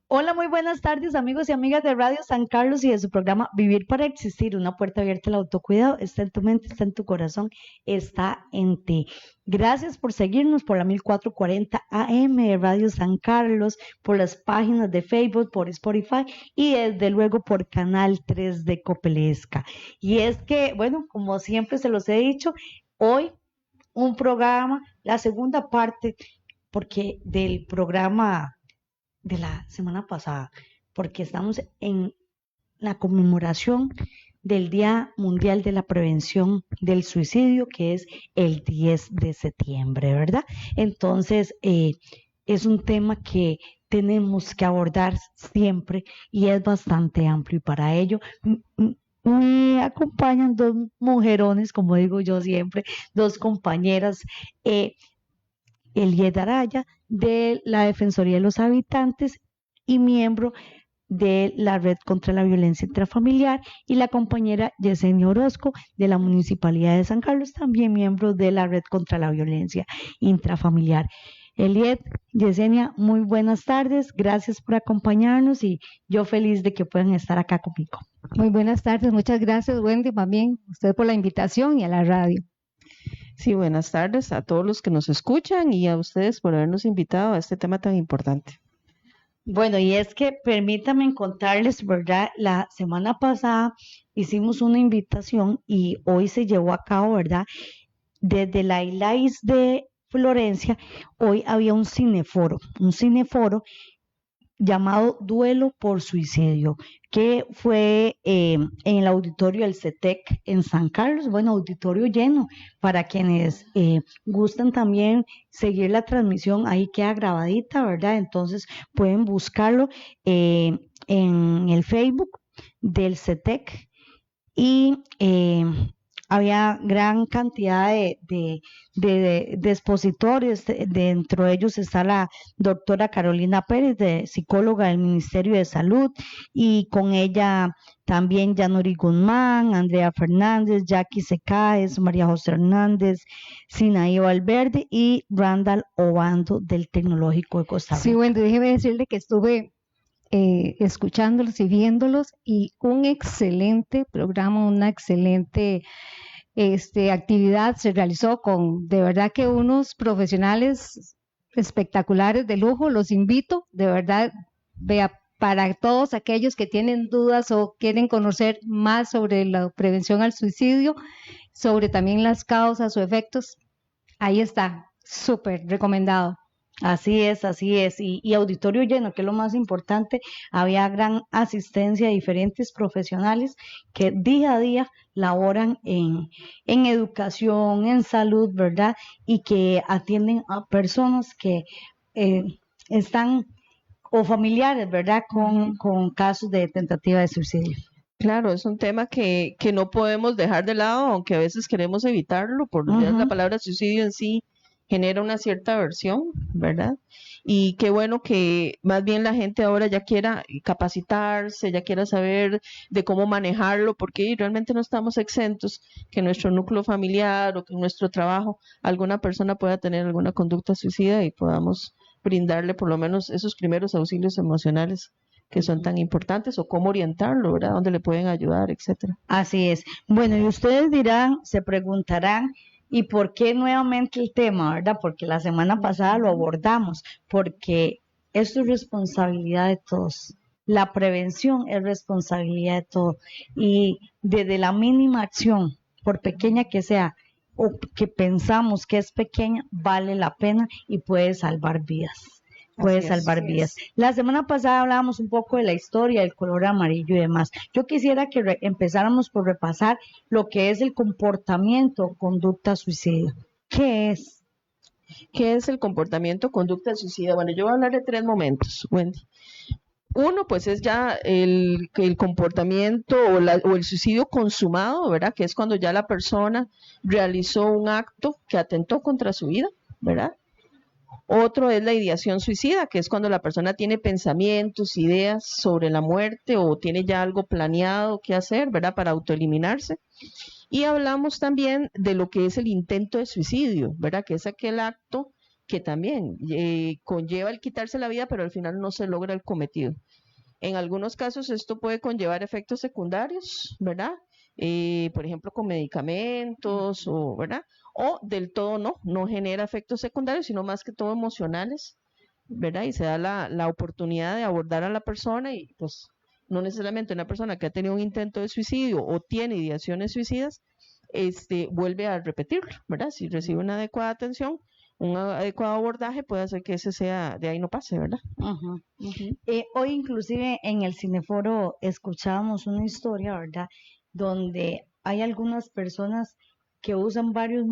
Hola, muy buenas tardes amigos y amigas de Radio San Carlos y de su programa Vivir para Existir, una puerta abierta al autocuidado. Está en tu mente, está en tu corazón, está en ti. Gracias por seguirnos por la 1440 AM de Radio San Carlos, por las páginas de Facebook, por Spotify y desde luego por Canal 3 de Copelesca. Y es que, bueno, como siempre se los he dicho, hoy un programa, la segunda parte, porque del programa de la semana pasada, porque estamos en la conmemoración del Día Mundial de la Prevención del Suicidio, que es el 10 de septiembre, ¿verdad? Entonces, es un tema que tenemos que abordar siempre y es bastante amplio y para ello me acompañan dos mujerones, como digo yo siempre, dos compañeras. Eliet Araya, de la Defensoría de los Habitantes y miembro de la Red contra la Violencia Intrafamiliar, y la compañera Yesenia Orozco, de la Municipalidad de San Carlos, también miembro de la Red contra la Violencia Intrafamiliar. Eliet, Yesenia, muy buenas tardes, gracias por acompañarnos y yo feliz de que puedan estar acá conmigo. Muy buenas tardes, muchas gracias Wendy, también usted por la invitación y a la radio. Sí, buenas tardes a todos los que nos escuchan y a ustedes por habernos invitado a este tema tan importante. Bueno, y es que permítanme contarles, ¿verdad? La semana pasada hicimos una invitación y hoy se llevó a cabo, ¿verdad? Desde la ILAIS de Florencia, hoy había un cineforo llamado Duelo por Suicidio, que fue en el auditorio del CETEC en San Carlos, bueno, auditorio lleno, para quienes gustan también seguir la transmisión, ahí queda grabadita, ¿verdad? Entonces pueden buscarlo en el Facebook del CETEC y había gran cantidad de expositores, dentro de ellos está la doctora Carolina Pérez, psicóloga del Ministerio de Salud, y con ella también Yanuri Guzmán, Andrea Fernández, Jackie Secaes, María José Hernández, Sinaí Valverde y Randall Obando del Tecnológico de Costa Rica. Sí, bueno, déjeme decirle que estuve escuchándolos y viéndolos y un excelente programa, una excelente actividad se realizó con de verdad que unos profesionales espectaculares de lujo. Los invito, de verdad, vea, para todos aquellos que tienen dudas o quieren conocer más sobre la prevención al suicidio, sobre también las causas o efectos, ahí está, súper recomendado. Así es, y auditorio lleno, que es lo más importante, había gran asistencia de diferentes profesionales que día a día laboran en educación, en salud, ¿verdad? Y que atienden a personas que eh, están, o familiares, ¿verdad? Con casos de tentativa de suicidio. Claro, es un tema que no podemos dejar de lado, aunque a veces queremos evitarlo, por ya la palabra suicidio en sí genera una cierta aversión, ¿verdad? Y qué bueno que más bien la gente ahora ya quiera capacitarse, ya quiera saber de cómo manejarlo, porque realmente no estamos exentos que en nuestro núcleo familiar o que en nuestro trabajo alguna persona pueda tener alguna conducta suicida y podamos brindarle por lo menos esos primeros auxilios emocionales que son tan importantes, o cómo orientarlo, ¿verdad? Dónde le pueden ayudar, etcétera. Así es. Bueno, y ustedes dirán, se preguntarán, ¿y por qué nuevamente el tema, verdad? Porque la semana pasada lo abordamos, porque esto es responsabilidad de todos. La prevención es responsabilidad de todos. Y desde la mínima acción, por pequeña que sea, o que pensamos que es pequeña, vale la pena y puede salvar vidas. Puede salvar vidas. La semana pasada hablábamos un poco de la historia, del color amarillo y demás. Yo quisiera que empezáramos por repasar lo que es el comportamiento, conducta suicida. ¿Qué es? ¿Qué es el comportamiento, conducta suicida? Bueno, yo voy a hablar de 3 momentos, Wendy. Uno, pues es ya el comportamiento o el suicidio consumado, ¿verdad? Que es cuando ya la persona realizó un acto que atentó contra su vida, ¿verdad? Otro es la ideación suicida, que es cuando la persona tiene pensamientos, ideas sobre la muerte o tiene ya algo planeado que hacer, ¿verdad? Para autoeliminarse. Y hablamos también de lo que es el intento de suicidio, ¿verdad? Que es aquel acto que también conlleva el quitarse la vida, pero al final no se logra el cometido. En algunos casos esto puede conllevar efectos secundarios, ¿verdad? Por ejemplo, con medicamentos, o, ¿verdad? O del todo no genera efectos secundarios, sino más que todo emocionales, ¿verdad? Y se da la oportunidad de abordar a la persona y pues no necesariamente una persona que ha tenido un intento de suicidio o tiene ideaciones suicidas, vuelve a repetirlo, ¿verdad? Si recibe una adecuada atención, un adecuado abordaje, puede hacer que ese sea, de ahí no pase, ¿verdad? Ujú. Hoy inclusive en el Cineforo escuchábamos una historia, ¿verdad? Donde hay algunas personas que usan varios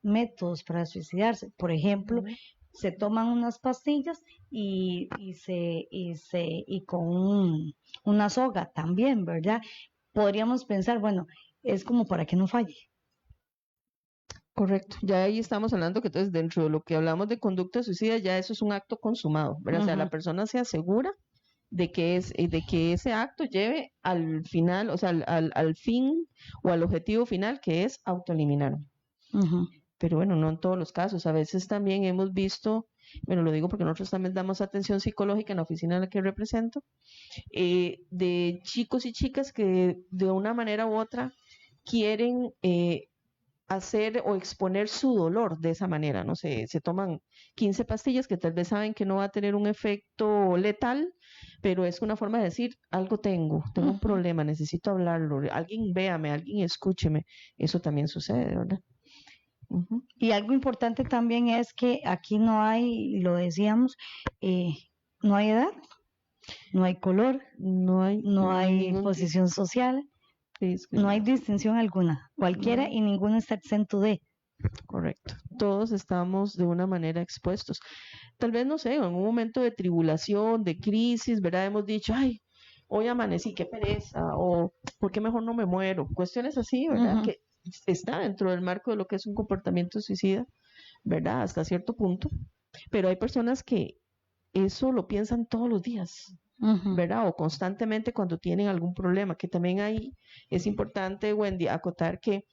métodos para suicidarse. Por ejemplo, se toman unas pastillas y con una soga también, ¿verdad? Podríamos pensar, bueno, es como para que no falle. Correcto, ya ahí estamos hablando que entonces dentro de lo que hablamos de conducta suicida, ya eso es un acto consumado, ¿verdad? O sea, la persona se asegura de que ese acto lleve al final, o sea, al fin o al objetivo final, que es autoeliminar. Pero bueno, no en todos los casos, a veces también hemos visto, bueno, lo digo porque nosotros también damos atención psicológica en la oficina en la que represento, de chicos y chicas que de una manera u otra quieren hacer o exponer su dolor de esa manera, no sé, se toman 15 pastillas que tal vez saben que no va a tener un efecto letal, pero es una forma de decir, algo tengo un problema, necesito hablarlo, alguien véame, alguien escúcheme, eso también sucede, ¿verdad? Y algo importante también es que aquí no hay, lo decíamos, no hay edad, no hay color, no hay posición social, no hay distinción alguna, cualquiera y ninguno está exento de. Correcto, todos estamos de una manera expuestos. Tal vez, no sé, en un momento de tribulación, de crisis, ¿verdad? Hemos dicho, ay, hoy amanecí, qué pereza, o ¿por qué mejor no me muero? Cuestiones así, ¿verdad? Que está dentro del marco de lo que es un comportamiento suicida, ¿verdad? Hasta cierto punto. Pero hay personas que eso lo piensan todos los días, ¿verdad? O constantemente cuando tienen algún problema, que también ahí es importante, Wendy, acotar que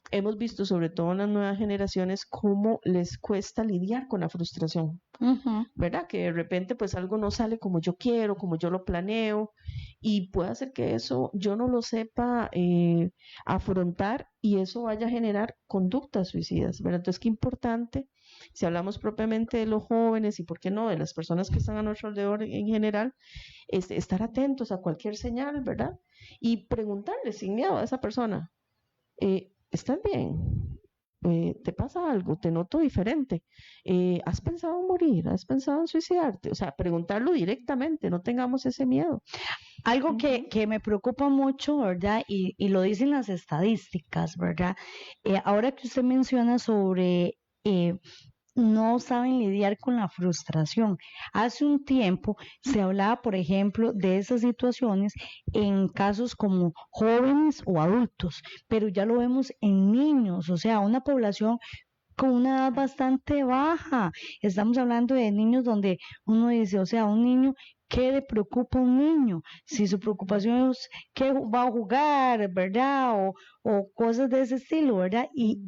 hemos visto, sobre todo en las nuevas generaciones, cómo les cuesta lidiar con la frustración, ¿verdad? Que de repente pues algo no sale como yo quiero, como yo lo planeo, y puede hacer que eso yo no lo sepa afrontar y eso vaya a generar conductas suicidas, ¿verdad? Entonces, qué importante, si hablamos propiamente de los jóvenes y, ¿por qué no?, de las personas que están a nuestro alrededor en general, estar atentos a cualquier señal, ¿verdad? Y preguntarle sin miedo a esa persona, ¿estás bien? ¿Te pasa algo? ¿Te noto diferente? ¿Has pensado en morir? ¿Has pensado en suicidarte? O sea, preguntarlo directamente, no tengamos ese miedo. Algo que me preocupa mucho, ¿verdad? Y lo dicen las estadísticas, ¿verdad? Ahora que usted menciona sobre no saben lidiar con la frustración. Hace un tiempo se hablaba, por ejemplo, de esas situaciones en casos como jóvenes o adultos, pero ya lo vemos en niños, o sea, una población con una edad bastante baja. Estamos hablando de niños donde uno dice, o sea, un niño, ¿qué le preocupa a un niño? Si su preocupación es qué va a jugar, ¿verdad? O cosas de ese estilo, ¿verdad? Y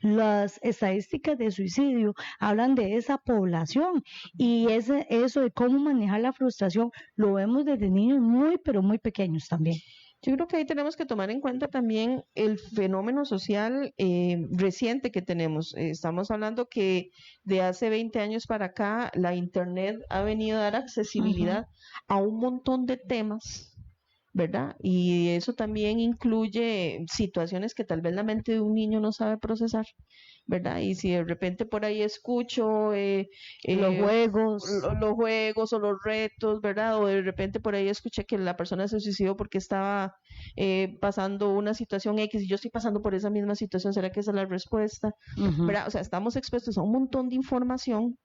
las estadísticas de suicidio hablan de esa población y eso de cómo manejar la frustración lo vemos desde niños muy, pero muy pequeños también. Yo creo que ahí tenemos que tomar en cuenta también el fenómeno social reciente que tenemos. Estamos hablando que de hace 20 años para acá la Internet ha venido a dar accesibilidad a un montón de temas, ¿verdad? Y eso también incluye situaciones que tal vez la mente de un niño no sabe procesar, ¿verdad? Y si de repente por ahí escucho los juegos o los retos, ¿verdad? O de repente por ahí escuché que la persona se suicidó porque estaba pasando una situación X y yo estoy pasando por esa misma situación, ¿será que esa es la respuesta? ¿Verdad? O sea, estamos expuestos a un montón de información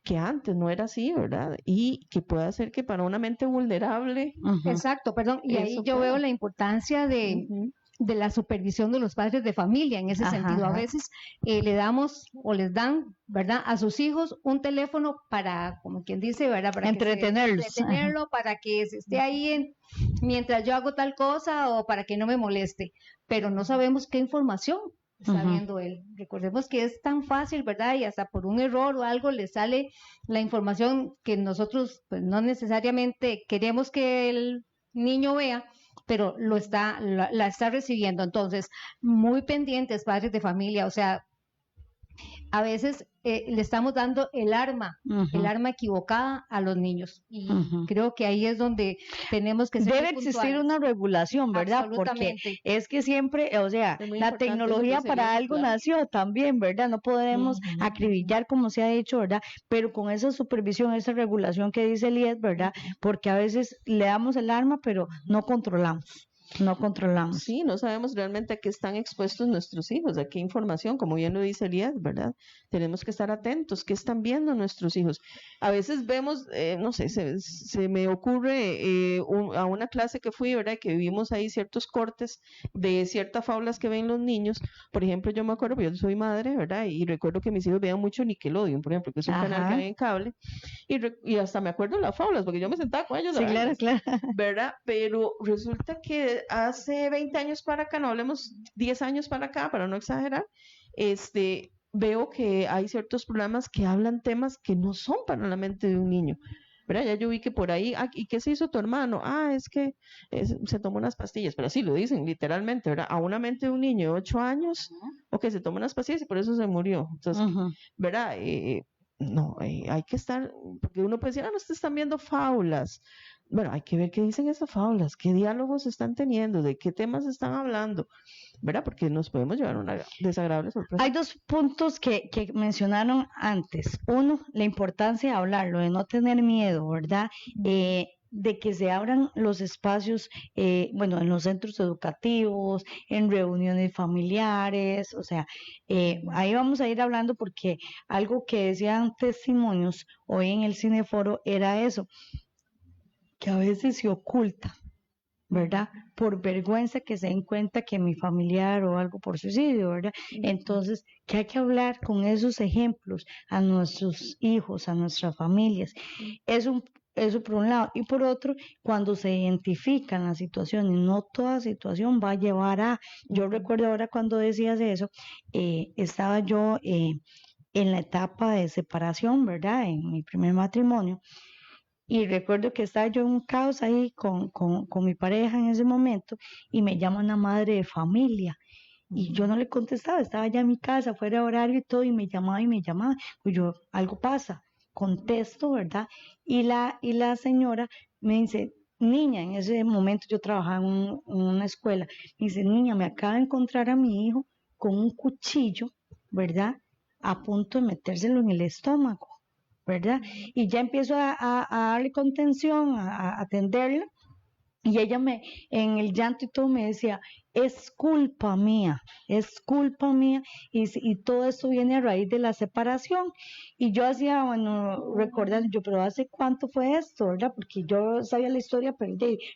que antes no era así, ¿verdad? Y que puede hacer que para una mente vulnerable... Exacto, perdón, y ahí yo veo la importancia de la supervisión de los padres de familia en ese sentido. A veces le damos o les dan, ¿verdad?, a sus hijos un teléfono para, como quien dice, ¿verdad?, para entretenerlo, para que se esté ahí mientras yo hago tal cosa o para que no me moleste, pero no sabemos qué información está Ujú. viendo él. Recordemos que es tan fácil, ¿verdad? Y hasta por un error o algo le sale la información que nosotros pues no necesariamente queremos que el niño vea, pero la está recibiendo. Entonces, muy pendientes, padres de familia, o sea, a veces le estamos dando el Ujú, arma equivocada a los niños. Y ujú. creo que ahí es donde tenemos que ser Debe muy existir puntuales. una regulación, ¿verdad? Porque Absolutamente. es que siempre, o sea, Es muy la importante eso que tecnología dice para Elías, algo claro. nació también, ¿verdad? No podemos Ujú, acribillar como se ha dicho, ¿verdad? Pero con esa supervisión, esa regulación que dice Elías, ¿verdad? ujú. Porque a veces le damos el arma, pero no controlamos, no controlamos. Sí, no sabemos realmente a qué están expuestos nuestros hijos, a qué información, como bien lo dice Elías, ¿verdad? Tenemos que estar atentos, qué están viendo nuestros hijos. A veces vemos, no sé, se me ocurre a una clase que fui, ¿verdad? Que vimos ahí ciertos cortes de ciertas fábulas que ven los niños. Por ejemplo, yo me acuerdo, yo soy madre, ¿verdad? Y recuerdo que mis hijos veían mucho Nickelodeon, por ejemplo, que es un canal que Ajá, hay en cable, y hasta me acuerdo de las fábulas, porque yo me sentaba con ellos a sí, claro, verlas. claro. ¿Verdad? Pero resulta que hace 20 años para acá, no hablemos 10 años para acá, para no exagerar, veo que hay ciertos programas que hablan temas que no son para la mente de un niño. ¿Verdad? Ya yo vi que por ahí, ¿y qué se hizo tu hermano? Es que se tomó unas pastillas, pero así lo dicen literalmente, ¿verdad? A una mente de un niño de 8 años, o que se tomó unas pastillas y por eso se murió. Entonces, Ujú. ¿verdad? No, hay que estar, porque uno puede decir, no te están viendo fábulas. Bueno, hay que ver qué dicen esas fábulas, qué diálogos están teniendo, de qué temas están hablando, ¿verdad? Porque nos podemos llevar una desagradable sorpresa. Hay dos puntos que mencionaron antes. Uno, la importancia de hablarlo, de no tener miedo, ¿verdad? De que se abran los espacios, bueno, en los centros educativos, en reuniones familiares, o sea, ahí vamos a ir hablando porque algo que decían testimonios hoy en el Cineforo era eso, que a veces se oculta, ¿verdad? Por vergüenza que se den cuenta que mi familiar o algo por suicidio, ¿verdad? Entonces, que hay que hablar con esos ejemplos a nuestros hijos, a nuestras familias. Es un, eso por un lado. Y por otro, cuando se identifican las situaciones, no toda situación va a llevar a, yo recuerdo ahora cuando decías eso, estaba yo en la etapa de separación, ¿verdad? En mi primer matrimonio. Y recuerdo que estaba yo en un caos ahí con mi pareja en ese momento y me llama una madre de familia y yo no le contestaba, estaba ya en mi casa, fuera de horario y todo y me llamaba y me llamaba. Pues yo, algo pasa, contesto, ¿verdad? Y la señora me dice, niña, en ese momento yo trabajaba en una escuela, me dice, niña, me acaba de encontrar a mi hijo con un cuchillo, ¿verdad? A punto de metérselo en el estómago. ¿Verdad? Y ya empiezo a darle contención, a atenderla, y ella en el llanto y todo me decía, es culpa mía, y todo esto viene a raíz de la separación. Y yo hacía, bueno, recordando, yo, pero ¿hace cuánto fue esto, verdad? Porque yo sabía la historia,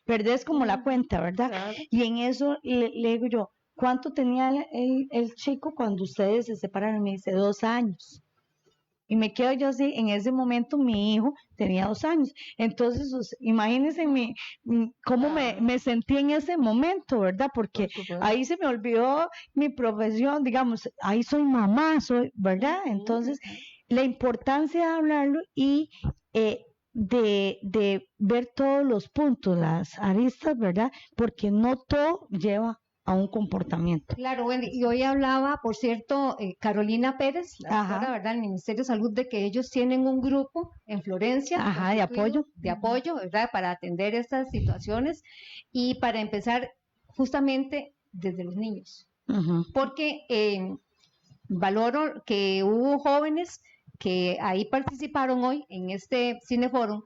perdés como la cuenta, ¿verdad? Claro. Y en eso le digo yo, ¿cuánto tenía el chico cuando ustedes se separaron? Me dice, 2 años. Y me quedo yo así, en ese momento mi hijo tenía 2 años. Entonces, imagínense cómo Claro, me sentí en ese momento, ¿verdad? Porque por supuesto. ahí se me olvidó mi profesión, digamos, ahí soy mamá, ¿verdad? Ujú, Entonces, ujú. la importancia de hablarlo y de ver todos los puntos, las aristas, ¿verdad? Porque no todo lleva a un comportamiento. Claro, Wendy, y hoy hablaba, por cierto, Carolina Pérez, la doctora, Ajá, ¿verdad?, del Ministerio de Salud, de que ellos tienen un grupo en Florencia ajá, de apoyo. constituido de apoyo, ¿verdad?, para atender estas situaciones y para empezar justamente desde los niños. Ujú, Porque valoro que hubo jóvenes que ahí participaron hoy en este Cineforum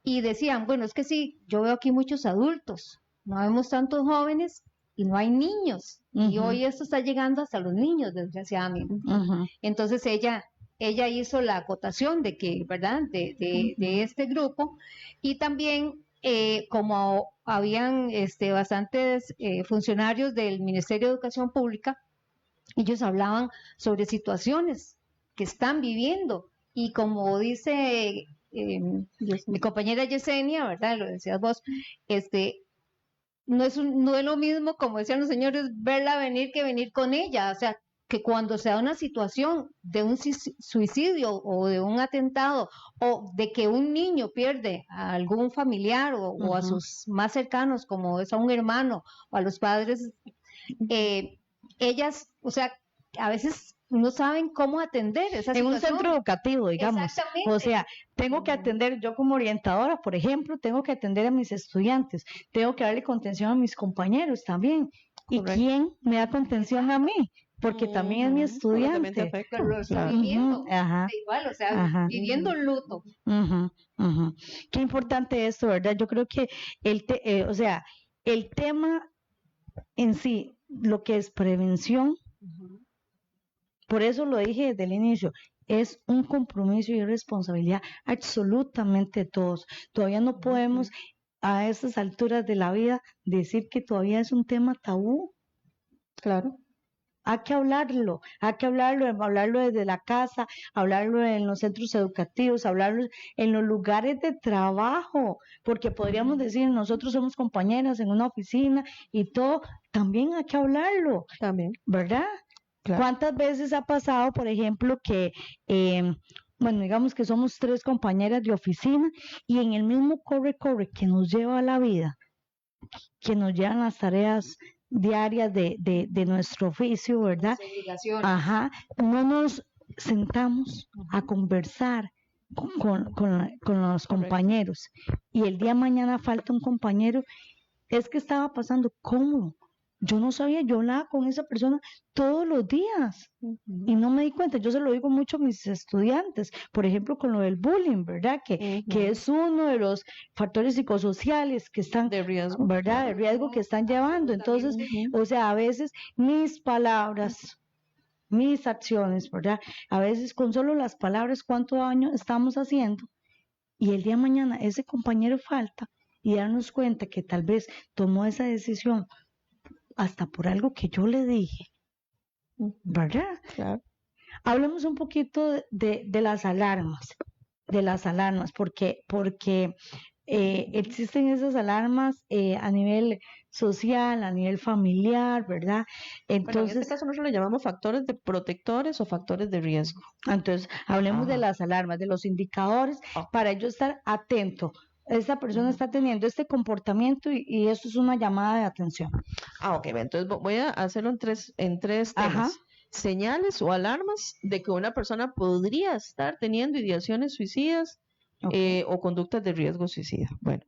y decían, bueno, es que sí, yo veo aquí muchos adultos, no vemos tantos jóvenes y no hay niños. Y ujú, hoy esto está llegando hasta los niños, desgraciadamente. ujú. Entonces ella hizo la acotación de que, ¿verdad?, de este grupo y también como habían bastantes funcionarios del Ministerio de Educación Pública, ellos hablaban sobre situaciones que están viviendo y como dice mi compañera Yesenia, ¿verdad? Lo decías vos, este, no es lo mismo, como decían los señores, verla venir que venir con ella. O sea, que cuando se da una situación de un suicidio o de un atentado o de que un niño pierde a algún familiar o a sus más cercanos, como es a un hermano o a los padres, ellas, o sea, a veces no saben cómo atender esa En un situación. centro educativo, digamos. Exactamente. O sea, tengo que atender, yo como orientadora, por ejemplo, tengo que atender a mis estudiantes, tengo que darle contención a mis compañeros también. ¿Y Correcto. quién me da contención a mí? Porque también es mi Porque también te estudiante. afecta. Pero lo está Claro. viviendo, Ajá, igual, o sea, ajá. viviendo el luto. Ujú, ujú. Qué importante esto, ¿verdad? Yo creo que o sea, el tema en sí, lo que es prevención, por eso lo dije desde el inicio, es un compromiso y responsabilidad absolutamente de todos. Todavía no podemos a estas alturas de la vida decir que todavía es un tema tabú. Claro. Hay que hablarlo desde la casa, hablarlo en los centros educativos, hablarlo en los lugares de trabajo, porque podríamos decir, nosotros somos compañeras en una oficina y todo, también hay que hablarlo, También. ¿verdad? Claro. ¿Cuántas veces ha pasado, por ejemplo, que, bueno, digamos que somos 3 compañeras de oficina y en el mismo corre que nos lleva a la vida, que nos llevan las tareas diarias de nuestro oficio, ¿verdad? Ajá, no nos sentamos a conversar con los compañeros y el día de mañana falta un compañero, es que estaba pasando, ¿cómo? Yo no sabía, yo hablaba con esa persona todos los días y no me di cuenta. Yo se lo digo mucho a mis estudiantes, por ejemplo, con lo del bullying, ¿verdad? Que es uno de los factores psicosociales que están, de riesgo, ¿verdad? De riesgo que están llevando. Entonces, o sea, a veces mis palabras, mis acciones, ¿verdad? A veces con solo las palabras, ¿cuánto daño estamos haciendo? Y el día de mañana ese compañero falta y darnos cuenta que tal vez tomó esa decisión hasta por algo que yo le dije, ¿verdad? Claro. Hablemos un poquito de las alarmas, porque existen esas alarmas a nivel social, a nivel familiar, ¿verdad? Bueno, en Entonces, este caso nosotros le llamamos factores de protectores o factores de riesgo. entonces hablemos de Ajá. las alarmas, de los indicadores para yo estar atento. Esta persona está teniendo este comportamiento y eso es una llamada de atención. Ok, entonces voy a hacerlo en tres Ajá. temas. Señales o alarmas de que una persona podría estar teniendo ideaciones suicidas o conductas de riesgo suicida. Bueno,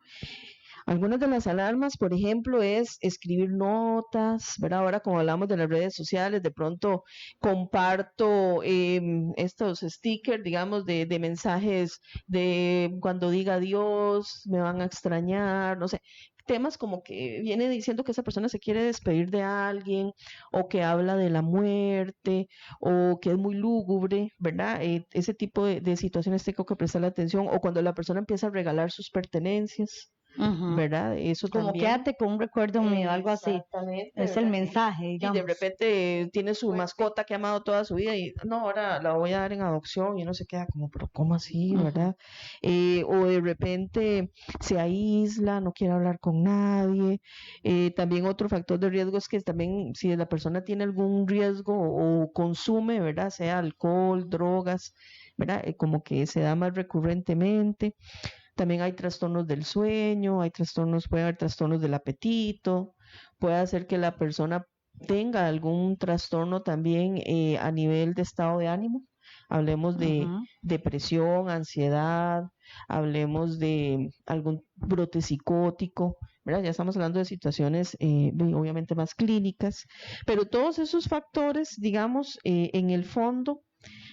algunas de las alarmas, por ejemplo, es escribir notas, ¿verdad? Ahora como hablamos de las redes sociales, de pronto comparto estos stickers, digamos, de mensajes de cuando diga adiós, me van a extrañar, no sé, temas como que viene diciendo que esa persona se quiere despedir de alguien o que habla de la muerte o que es muy lúgubre, ¿verdad? Ese tipo de situaciones tengo que prestarle atención o cuando la persona empieza a regalar sus pertenencias. ¿Verdad? Eso como también. quédate con un recuerdo mío, algo así. Exactamente, Es ¿verdad? el mensaje, Y digamos. de repente tiene su mascota que ha amado toda su vida y no, ahora la voy a dar en adopción y uno se queda como, pero ¿cómo así, verdad? O de repente se aísla, no quiere hablar con nadie. También otro factor de riesgo es que también si la persona tiene algún riesgo o consume, ¿verdad? Sea alcohol, drogas, ¿verdad? Como que se da más recurrentemente. También hay trastornos del sueño, puede haber trastornos del apetito, puede hacer que la persona tenga algún trastorno también a nivel de estado de ánimo. Hablemos de depresión, ansiedad, hablemos de algún brote psicótico, ¿verdad? Ya estamos hablando de situaciones obviamente más clínicas, pero todos esos factores, digamos, en el fondo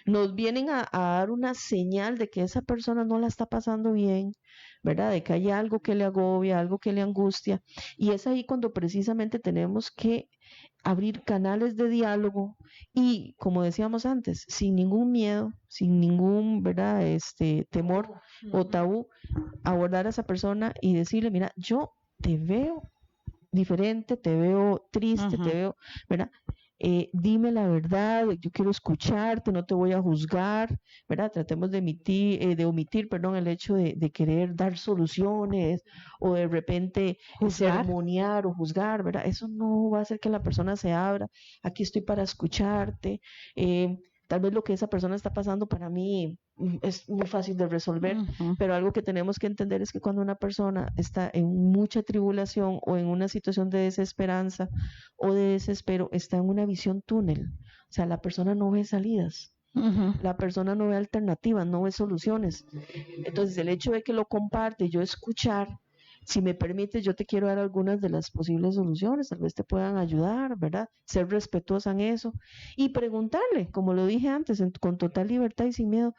nos vienen a dar una señal de que esa persona no la está pasando bien, ¿verdad? De que hay algo que le agobia, algo que le angustia. Y es ahí cuando precisamente tenemos que abrir canales de diálogo y, como decíamos antes, sin ningún miedo, sin ningún, ¿verdad? Temor o tabú, abordar a esa persona y decirle, mira, yo te veo diferente, te veo triste, te veo, ¿verdad? dime la verdad, yo quiero escucharte, no te voy a juzgar, ¿verdad? Tratemos de omitir, perdón, el hecho de querer dar soluciones o de repente Juzgar. sermonear o juzgar, ¿verdad? Eso no va a hacer que la persona se abra. Aquí estoy para escucharte. Tal vez lo que esa persona está pasando para mí es muy fácil de resolver, pero algo que tenemos que entender es que cuando una persona está en mucha tribulación o en una situación de desesperanza o de desespero, está en una visión túnel. O sea, la persona no ve salidas, la persona no ve alternativas, no ve soluciones. Entonces, el hecho de que lo comparte, yo escuchar, si me permite, yo te quiero dar algunas de las posibles soluciones, tal vez te puedan ayudar, ¿verdad? Ser respetuosa en eso y preguntarle, como lo dije antes, con total libertad y sin miedo,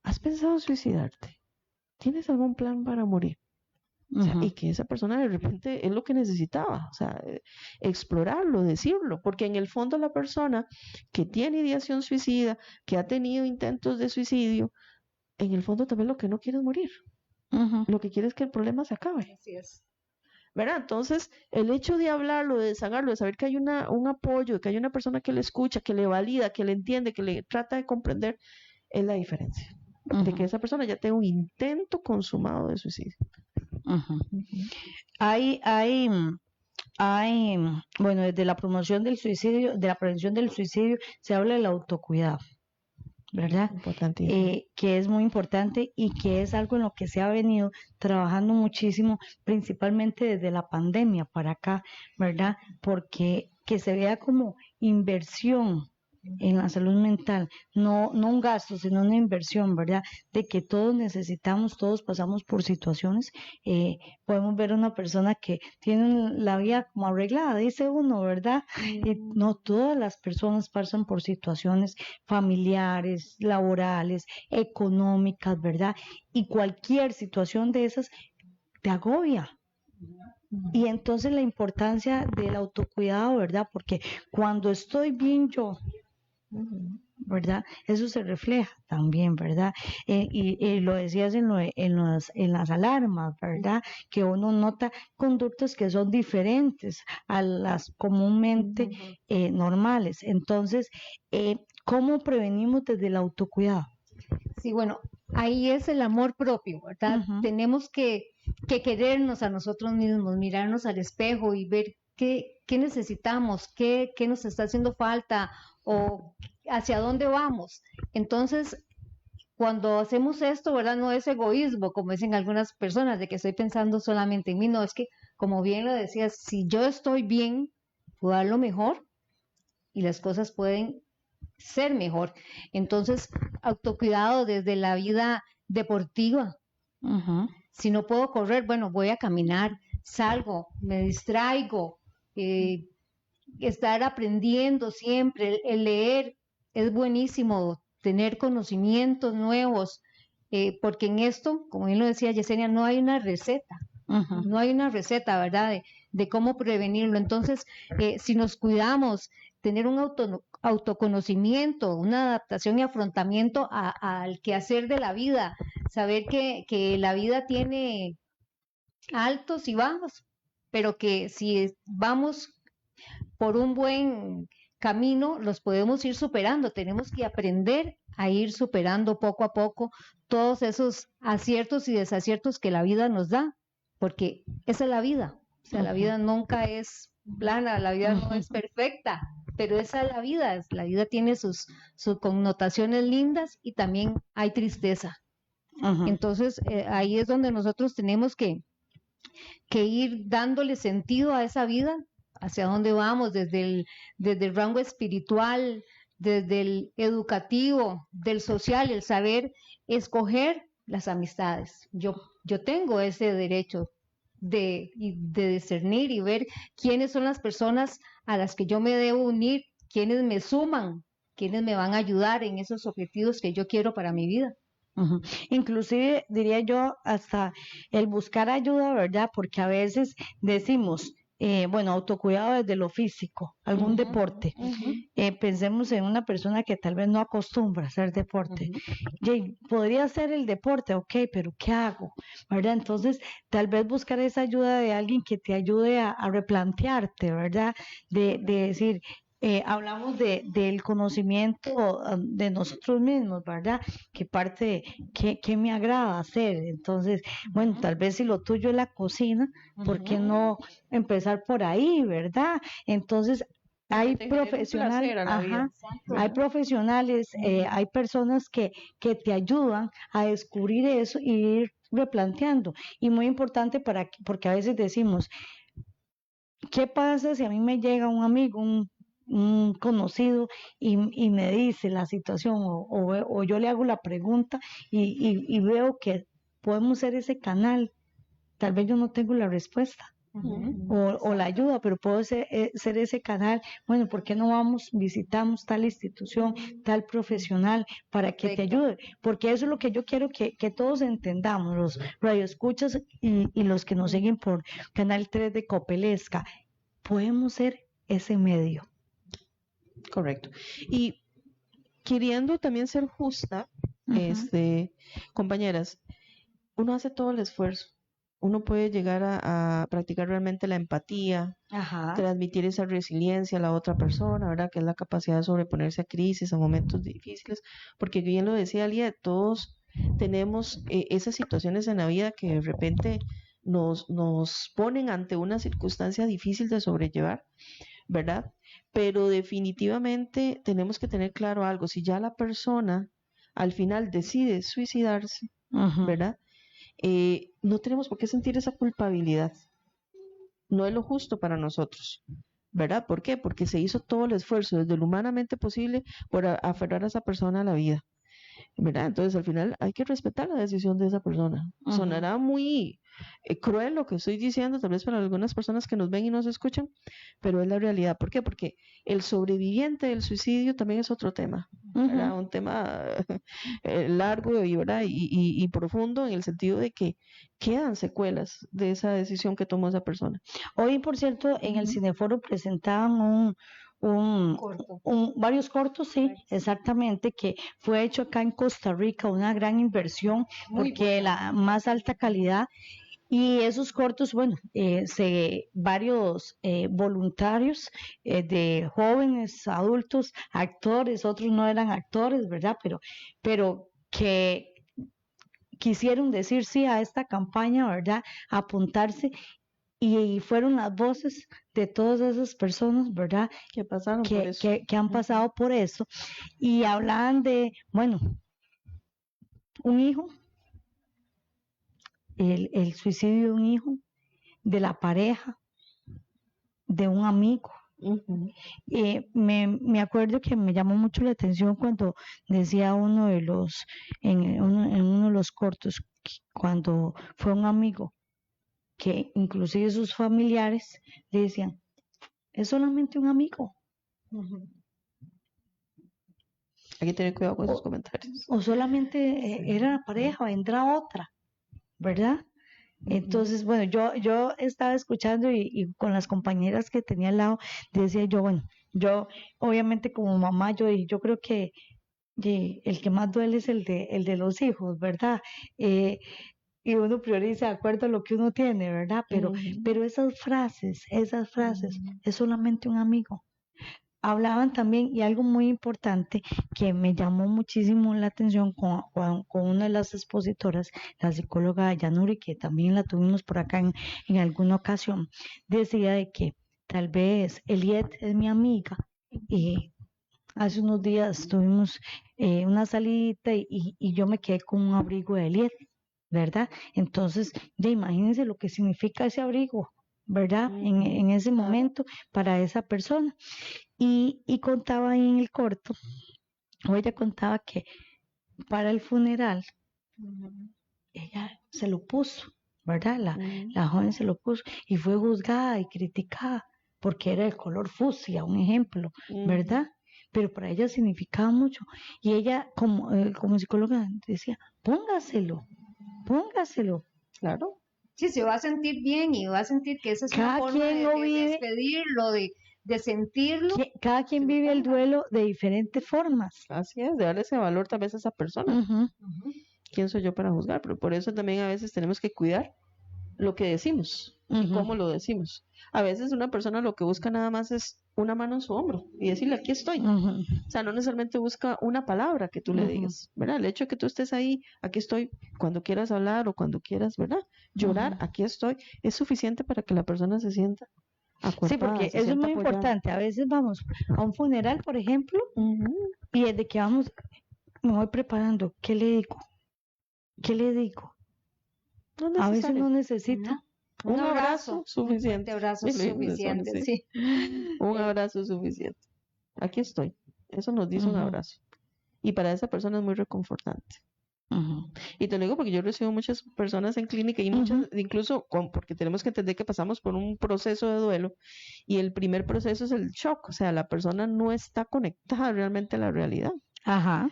¿has pensado suicidarte? ¿Tienes algún plan para morir? O sea, y que esa persona de repente es lo que necesitaba, o sea, explorarlo, decirlo, porque en el fondo la persona que tiene ideación suicida, que ha tenido intentos de suicidio, en el fondo también lo que no quiere es morir. Lo que quiere es que el problema se acabe. Así es. ¿Verdad? Entonces, el hecho de hablarlo, de desahogarlo, de saber que hay un apoyo, que hay una persona que le escucha, que le valida, que le entiende, que le trata de comprender, es la diferencia. De que esa persona ya tenga un intento consumado de suicidio. Hay, bueno, desde la promoción del suicidio, de la prevención del suicidio, se habla del autocuidado, ¿verdad? Importantísimo. Que es muy importante y que es algo en lo que se ha venido trabajando muchísimo, principalmente desde la pandemia para acá, ¿verdad? Porque que se vea como inversión en la salud mental, no un gasto, sino una inversión, ¿verdad? De que todos necesitamos, todos pasamos por situaciones. Podemos ver una persona que tiene la vida como arreglada, dice uno, ¿verdad? Y no todas las personas pasan por situaciones familiares, laborales, económicas, ¿verdad? Y cualquier situación de esas te agobia. Y entonces la importancia del autocuidado, ¿verdad? Porque cuando estoy bien yo, ¿verdad? Eso se refleja también, ¿verdad? Y lo decías en las alarmas, ¿verdad? Que uno nota conductas que son diferentes a las comúnmente normales. Entonces, ¿cómo prevenimos desde el autocuidado? Sí, bueno, ahí es el amor propio, ¿verdad? Tenemos que querernos a nosotros mismos, mirarnos al espejo y ver qué necesitamos, qué nos está haciendo falta o hacia dónde vamos. Entonces, cuando hacemos esto, ¿verdad? No es egoísmo, como dicen algunas personas, de que estoy pensando solamente en mí. No, es que, como bien lo decías, si yo estoy bien, puedo dar lo mejor y las cosas pueden ser mejor. Entonces, autocuidado desde la vida deportiva. Si no puedo correr, bueno, voy a caminar, salgo, me distraigo, estar aprendiendo siempre, el leer es buenísimo, tener conocimientos nuevos, porque en esto, como bien lo decía Yesenia, no hay una receta. No hay una receta, ¿verdad? De cómo prevenirlo. Entonces, si nos cuidamos, tener un autoconocimiento, una adaptación y afrontamiento al quehacer de la vida, saber que la vida tiene altos y bajos, pero que si vamos por un buen camino, los podemos ir superando. Tenemos que aprender a ir superando poco a poco todos esos aciertos y desaciertos que la vida nos da, porque esa es la vida. O sea, la vida nunca es plana, la vida no es perfecta, pero esa es la vida tiene sus connotaciones lindas y también hay tristeza. Entonces, ahí es donde nosotros tenemos que ir dándole sentido a esa vida, hacia dónde vamos, desde el rango espiritual, desde el educativo, del social, el saber escoger las amistades. Yo tengo ese derecho de discernir y ver quiénes son las personas a las que yo me debo unir, quiénes me suman, quiénes me van a ayudar en esos objetivos que yo quiero para mi vida. Inclusive diría yo hasta el buscar ayuda, ¿verdad? Porque a veces decimos, bueno, autocuidado desde lo físico, algún deporte. Pensemos en una persona que tal vez no acostumbra a hacer deporte. Podría hacer el deporte, ok, pero ¿qué hago? ¿Verdad? Entonces, tal vez buscar esa ayuda de alguien que te ayude a replantearte, ¿verdad? De decir, hablamos del conocimiento de nosotros mismos, ¿verdad? Que parte, que me agrada hacer. Entonces, bueno, tal vez si lo tuyo es la cocina, ¿por qué no empezar por ahí, verdad? Entonces, hay Te genera un profesionales, placer a la vida. hay profesionales, hay personas que te ayudan a descubrir eso y ir replanteando. Y muy importante porque a veces decimos, ¿qué pasa si a mí me llega un amigo, un conocido y me dice la situación o yo le hago la pregunta y veo que podemos ser ese canal? Tal vez yo no tengo la respuesta o la ayuda, pero puedo ser ese canal. Bueno, ¿por qué no vamos, visitamos tal institución, tal profesional para que te ayude? Porque eso es lo que yo quiero que todos entendamos, los radioescuchas y los que nos siguen por Canal 3 de Copelesca. Podemos ser ese medio. Correcto. Y queriendo también ser justa, compañeras, uno hace todo el esfuerzo. Uno puede llegar a practicar realmente la empatía, transmitir esa resiliencia a la otra persona, ¿verdad? Que es la capacidad de sobreponerse a crisis, a momentos difíciles, porque bien lo decía Lía, todos tenemos esas situaciones en la vida que de repente nos ponen ante una circunstancia difícil de sobrellevar, ¿verdad? Pero definitivamente tenemos que tener claro algo, si ya la persona al final decide suicidarse, ¿verdad? No tenemos por qué sentir esa culpabilidad. No es lo justo para nosotros, ¿verdad? ¿Por qué? Porque se hizo todo el esfuerzo desde lo humanamente posible por aferrar a esa persona a la vida, ¿verdad? Entonces al final hay que respetar la decisión de esa persona. Sonará muy cruel lo que estoy diciendo, tal vez para algunas personas que nos ven y nos escuchan, pero es la realidad. ¿Por qué? Porque el sobreviviente del suicidio también es otro tema, ¿verdad? Un tema largo y, ¿verdad? Y profundo en el sentido de que quedan secuelas de esa decisión que tomó esa persona. Hoy, por cierto, en el Cineforo presentaban varios cortos, sí, exactamente, que fue hecho acá en Costa Rica, una gran inversión, porque la más alta calidad. Y esos cortos, bueno, varios voluntarios de jóvenes, adultos, actores, otros no eran actores, ¿verdad? Pero que quisieron decir sí a esta campaña, ¿verdad? Apuntarse y fueron las voces de todas esas personas, ¿verdad? Que pasaron por eso. Que han pasado por eso y hablaban de, bueno, un hijo, el suicidio de un hijo, de la pareja, de un amigo. Me acuerdo que me llamó mucho la atención cuando decía uno de los, en uno de los cortos, cuando fue un amigo, que inclusive sus familiares le decían, es solamente un amigo. Hay que tener cuidado con esos comentarios. O solamente era la pareja, vendrá otra, ¿verdad? Entonces, bueno, yo estaba escuchando y con las compañeras que tenía al lado, decía yo, bueno, yo obviamente como mamá, yo creo que el que más duele es el de los hijos, ¿verdad? Y uno prioriza de acuerdo a lo que uno tiene, ¿verdad? Pero esas frases, es solamente un amigo. Hablaban también, y algo muy importante que me llamó muchísimo la atención con una de las expositoras, la psicóloga Yanuri, que también la tuvimos por acá en alguna ocasión, decía de que tal vez Eliet es mi amiga y hace unos días tuvimos una salidita y yo me quedé con un abrigo de Eliet, ¿verdad? Entonces, ya imagínense lo que significa ese abrigo, ¿verdad? En ese momento para esa persona. Y contaba ahí en el corto, o ella contaba que para el funeral, ella se lo puso, ¿verdad? La joven se lo puso y fue juzgada y criticada porque era el color fucsia, un ejemplo, ¿verdad? Pero para ella significaba mucho. Y ella, como psicóloga, decía, póngaselo. Claro. Sí, se va a sentir bien y va a sentir que esa es una forma de despedirlo, de sentirlo. Cada quien vive el duelo de diferentes formas. Así es, de darle ese valor tal vez a esa persona. ¿Quién soy yo para juzgar? Pero por eso también a veces tenemos que cuidar lo que decimos y cómo lo decimos. A veces una persona lo que busca nada más es una mano en su hombro y decirle aquí estoy. O sea, no necesariamente busca una palabra que tú le digas, ¿verdad? El hecho de que tú estés ahí, aquí estoy, cuando quieras hablar o cuando quieras, ¿verdad? Llorar, aquí estoy, es suficiente para que la persona se sienta acuerpada. Sí, porque se eso es sienta muy apoyada. importante. A veces vamos a un funeral, por ejemplo, y desde que vamos, me voy preparando. ¿Qué le digo? ¿Qué le digo? No es A veces necesario. no necesita. Un abrazo un suficiente. fuerte abrazo Y le digo eso, suficiente, sí. Un abrazo suficiente. Aquí estoy. Eso nos dice un abrazo. Y para esa persona es muy reconfortante. Y te lo digo porque yo recibo muchas personas en clínica y muchas, incluso porque tenemos que entender que pasamos por un proceso de duelo y el primer proceso es el shock, o sea, la persona no está conectada realmente a la realidad. Ajá.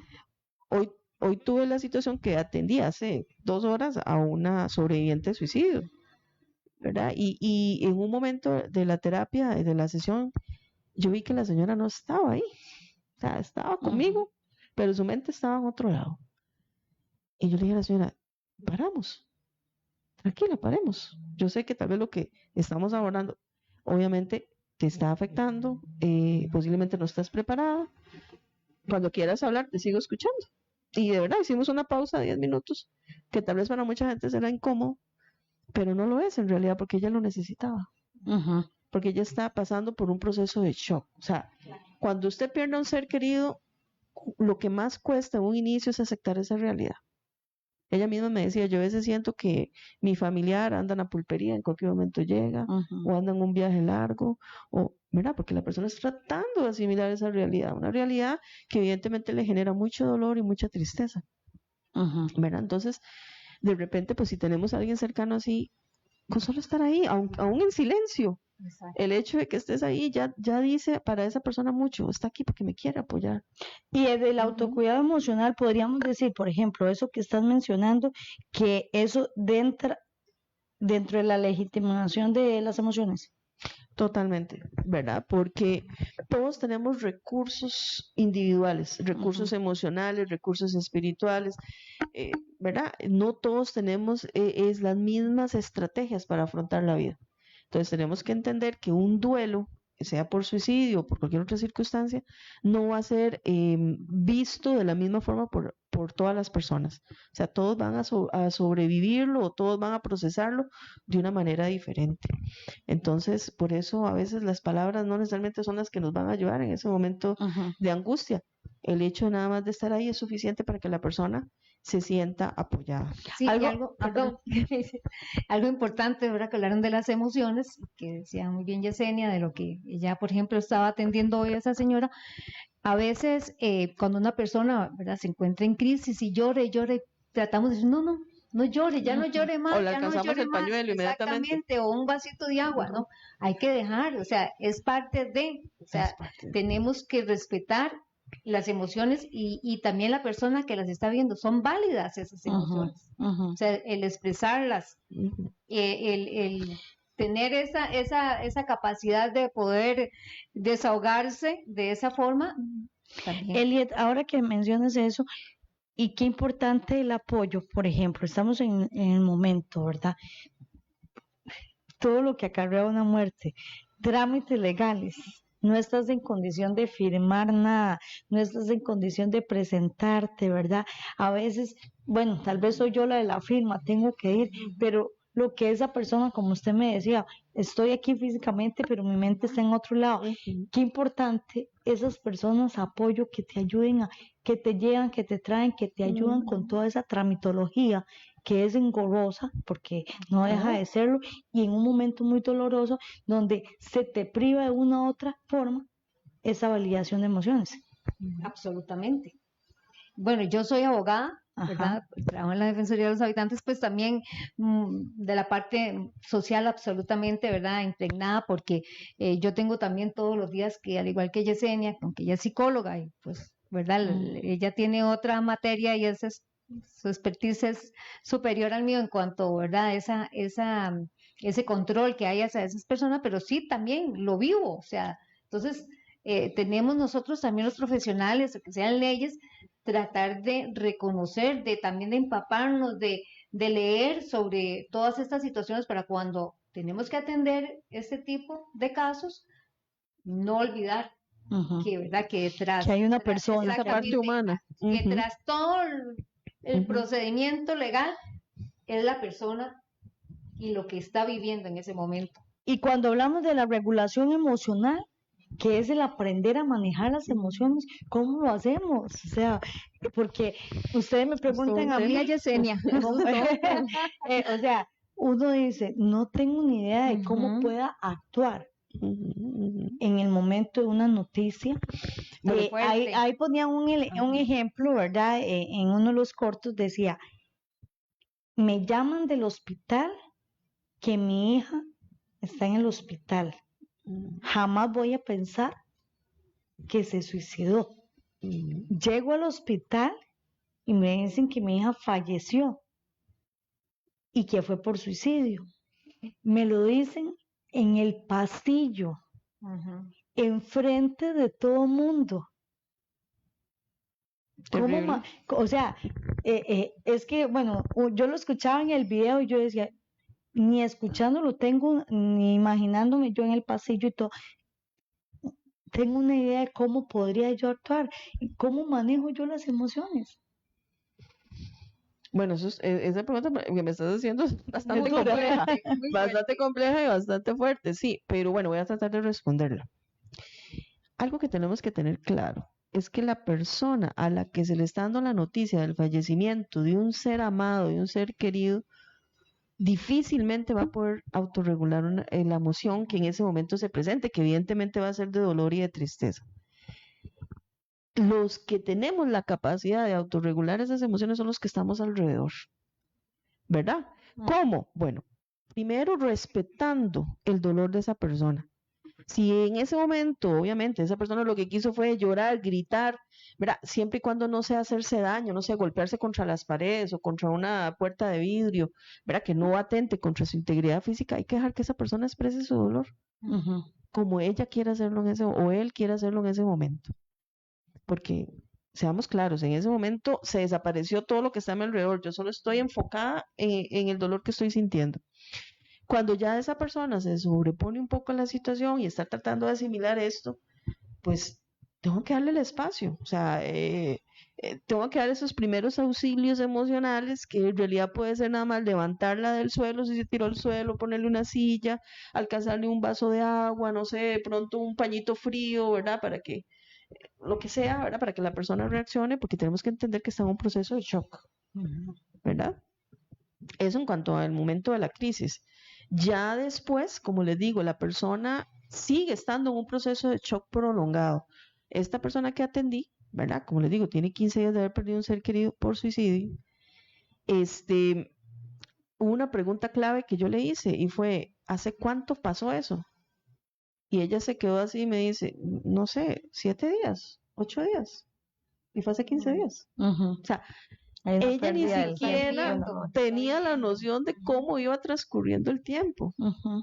Hoy tuve la situación que atendí hace 2 horas a una sobreviviente de suicidio, ¿verdad? Y en un momento de la terapia, de la sesión, yo vi que la señora no estaba ahí, o sea, estaba conmigo, pero su mente estaba en otro lado. Y yo le dije a la señora, paramos, tranquila, paremos. Yo sé que tal vez lo que estamos abordando, obviamente, te está afectando, posiblemente no estás preparada. Cuando quieras hablar, te sigo escuchando. Y de verdad, hicimos una pausa de 10 minutos, que tal vez para mucha gente será incómodo, pero no lo es en realidad, porque ella lo necesitaba. Porque ella está pasando por un proceso de shock. O sea, cuando usted pierde a un ser querido, lo que más cuesta en un inicio es aceptar esa realidad. Ella misma me decía, yo a veces siento que mi familiar anda en la pulpería, en cualquier momento llega, o anda en un viaje largo, o, ¿verdad? Porque la persona está tratando de asimilar esa realidad, una realidad que evidentemente le genera mucho dolor y mucha tristeza, ¿verdad? Entonces, de repente, pues si tenemos a alguien cercano así, con solo estar ahí, aún en silencio, el hecho de que estés ahí ya dice para esa persona mucho, está aquí porque me quiere apoyar. Y desde el autocuidado emocional podríamos decir, por ejemplo, eso que estás mencionando, que eso dentro de la legitimación de las emociones. Totalmente, ¿verdad? Porque todos tenemos recursos individuales, recursos emocionales, recursos espirituales, ¿verdad? No todos tenemos las mismas estrategias para afrontar la vida. Entonces tenemos que entender que un duelo, sea por suicidio o por cualquier otra circunstancia, no va a ser visto de la misma forma por todas las personas. O sea, todos van a sobrevivirlo o todos van a procesarlo de una manera diferente. Entonces, por eso a veces las palabras no necesariamente son las que nos van a ayudar en ese momento de angustia. El hecho nada más de estar ahí es suficiente para que la persona se sienta apoyada. Sí, algo importante, ahora que hablaron de las emociones, que decía muy bien Yesenia, de lo que ella, por ejemplo, estaba atendiendo hoy a esa señora. A veces, cuando una persona, ¿verdad?, se encuentra en crisis y llore, tratamos de decir, no llore, ya no llore más, O le ya no alcanzamos llore el más, pañuelo inmediatamente. exactamente, o un vasito de agua, ¿no? Hay que dejar, o sea, es parte de, o sea, tenemos que respetar las emociones y también la persona que las está viendo, son válidas esas emociones, o sea, el expresarlas, el tener esa capacidad de poder desahogarse de esa forma. También. Eliet, ahora que mencionas eso, y qué importante el apoyo, por ejemplo, estamos en el momento, ¿verdad? Todo lo que acarrea una muerte, trámites legales, no estás en condición de firmar nada, no estás en condición de presentarte, ¿verdad? A veces, bueno, tal vez soy yo la de la firma, tengo que ir, pero lo que esa persona, como usted me decía, estoy aquí físicamente, pero mi mente está en otro lado. Qué importante esas personas, apoyo, que te ayuden, que te llevan, que te traen, que te ayudan con toda esa tramitología que es engorrosa, porque no deja de serlo, y en un momento muy doloroso, donde se te priva de una u otra forma esa validación de emociones. Absolutamente. Bueno, yo soy abogada, ¿verdad? Trabajo en la Defensoría de los Habitantes, pues también de la parte social absolutamente, ¿verdad? Impregnada, porque yo tengo también todos los días que, al igual que Yesenia, aunque ella es psicóloga, y pues, ¿verdad? Ella tiene otra materia y su expertise es superior al mío en cuanto, ¿verdad? Ese control que hay hacia esas personas, pero sí también lo vivo, o sea, entonces tenemos nosotros también los profesionales, o que sean leyes, tratar de reconocer, también de empaparnos, de de leer sobre todas estas situaciones para cuando tenemos que atender este tipo de casos, no olvidar Ujú. que, ¿verdad? Que detrás, Que hay una tras- persona. Esa parte exactamente, humana. que Ujú, tras todo el ujú. procedimiento legal es la persona y lo que está viviendo en ese momento. Y cuando hablamos de la regulación emocional, que es el aprender a manejar las emociones, ¿cómo lo hacemos? O sea, porque ustedes me preguntan a mí, Mira, Yesenia. ¿cómo? O sea, uno dice, no tengo ni idea de cómo Ujú. pueda actuar Ujú, ujú. en el momento de una noticia. Bueno, fuerte. Ahí ponían un ejemplo, ¿verdad? En uno de los cortos decía, me llaman del hospital que mi hija está en el hospital. Jamás voy a pensar que se suicidó. ujú. Llego al hospital y me dicen que mi hija falleció y que fue por suicidio. Me lo dicen en el pasillo, Ujú. enfrente de todo mundo. ¿Cómo Terrible. o sea, es que, bueno, yo lo escuchaba en el video y yo decía, ni escuchándolo tengo, ni imaginándome yo en el pasillo y todo, tengo una idea de cómo podría yo actuar y cómo manejo yo las emociones. Bueno, esa pregunta que me estás haciendo es bastante dura. compleja, Muy bastante fuerte. compleja y bastante fuerte, sí, pero bueno, voy a tratar de responderla. Algo que tenemos que tener claro es que la persona a la que se le está dando la noticia del fallecimiento de un ser amado, de un ser querido, difícilmente va a poder autorregular la emoción que en ese momento se presente, que evidentemente va a ser de dolor y de tristeza. Los que tenemos la capacidad de autorregular esas emociones son los que estamos alrededor, ¿verdad? ¿Cómo? Bueno, primero respetando el dolor de esa persona. Si en ese momento, obviamente, esa persona lo que quiso fue llorar, gritar, ¿verdad? Siempre y cuando no sea hacerse daño, no sea golpearse contra las paredes o contra una puerta de vidrio, ¿verdad? Que no atente contra su integridad física, hay que dejar que esa persona exprese su dolor Ujú. como ella quiera hacerlo en ese, o él quiera hacerlo en ese momento. Porque, seamos claros, en ese momento se desapareció todo lo que está a mi alrededor, yo solo estoy enfocada en el dolor que estoy sintiendo. Cuando ya esa persona se sobrepone un poco a la situación y está tratando de asimilar esto, pues tengo que darle el espacio, o sea, tengo que dar esos primeros auxilios emocionales, que en realidad puede ser nada más levantarla del suelo, si se tiró al suelo, ponerle una silla, alcanzarle un vaso de agua, no sé, de pronto un pañito frío, ¿verdad? Para que, lo que sea, ¿verdad? Para que la persona reaccione, porque tenemos que entender que está en un proceso de shock, ¿verdad? Eso en cuanto al momento de la crisis. Ya después, como les digo, la persona sigue estando en un proceso de shock prolongado. Esta persona que atendí, ¿verdad? Como les digo, tiene 15 días de haber perdido un ser querido por suicidio. Hubo una pregunta clave que yo le hice y fue, ¿hace cuánto pasó eso? Y ella se quedó así y me dice, no sé, 7 días, 8 días. Y fue hace 15 días. Ujú. O sea, Hay una ella ni pérdida del siquiera sentido. tenía la noción de cómo iba transcurriendo el tiempo. Ujú.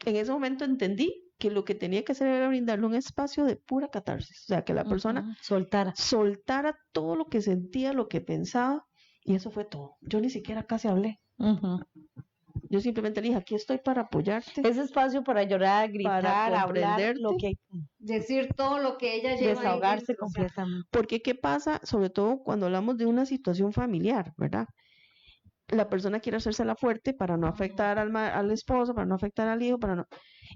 En ese momento entendí que lo que tenía que hacer era brindarle un espacio de pura catarsis, o sea, que la persona Ujú. Soltar. soltara todo lo que sentía, lo que pensaba, y eso fue todo. Yo ni siquiera casi hablé. Ujú. Yo simplemente le dije, aquí estoy para apoyarte, Ese espacio para llorar, para gritar, hablar, lo comprenderte, que Decir todo lo que ella lleva ahí desahogarse dentro, o sea, completamente. porque ¿qué pasa? Sobre todo cuando hablamos de una situación familiar, ¿verdad? La persona quiere hacerse la fuerte para no afectar al esposo, para no afectar al hijo, para no...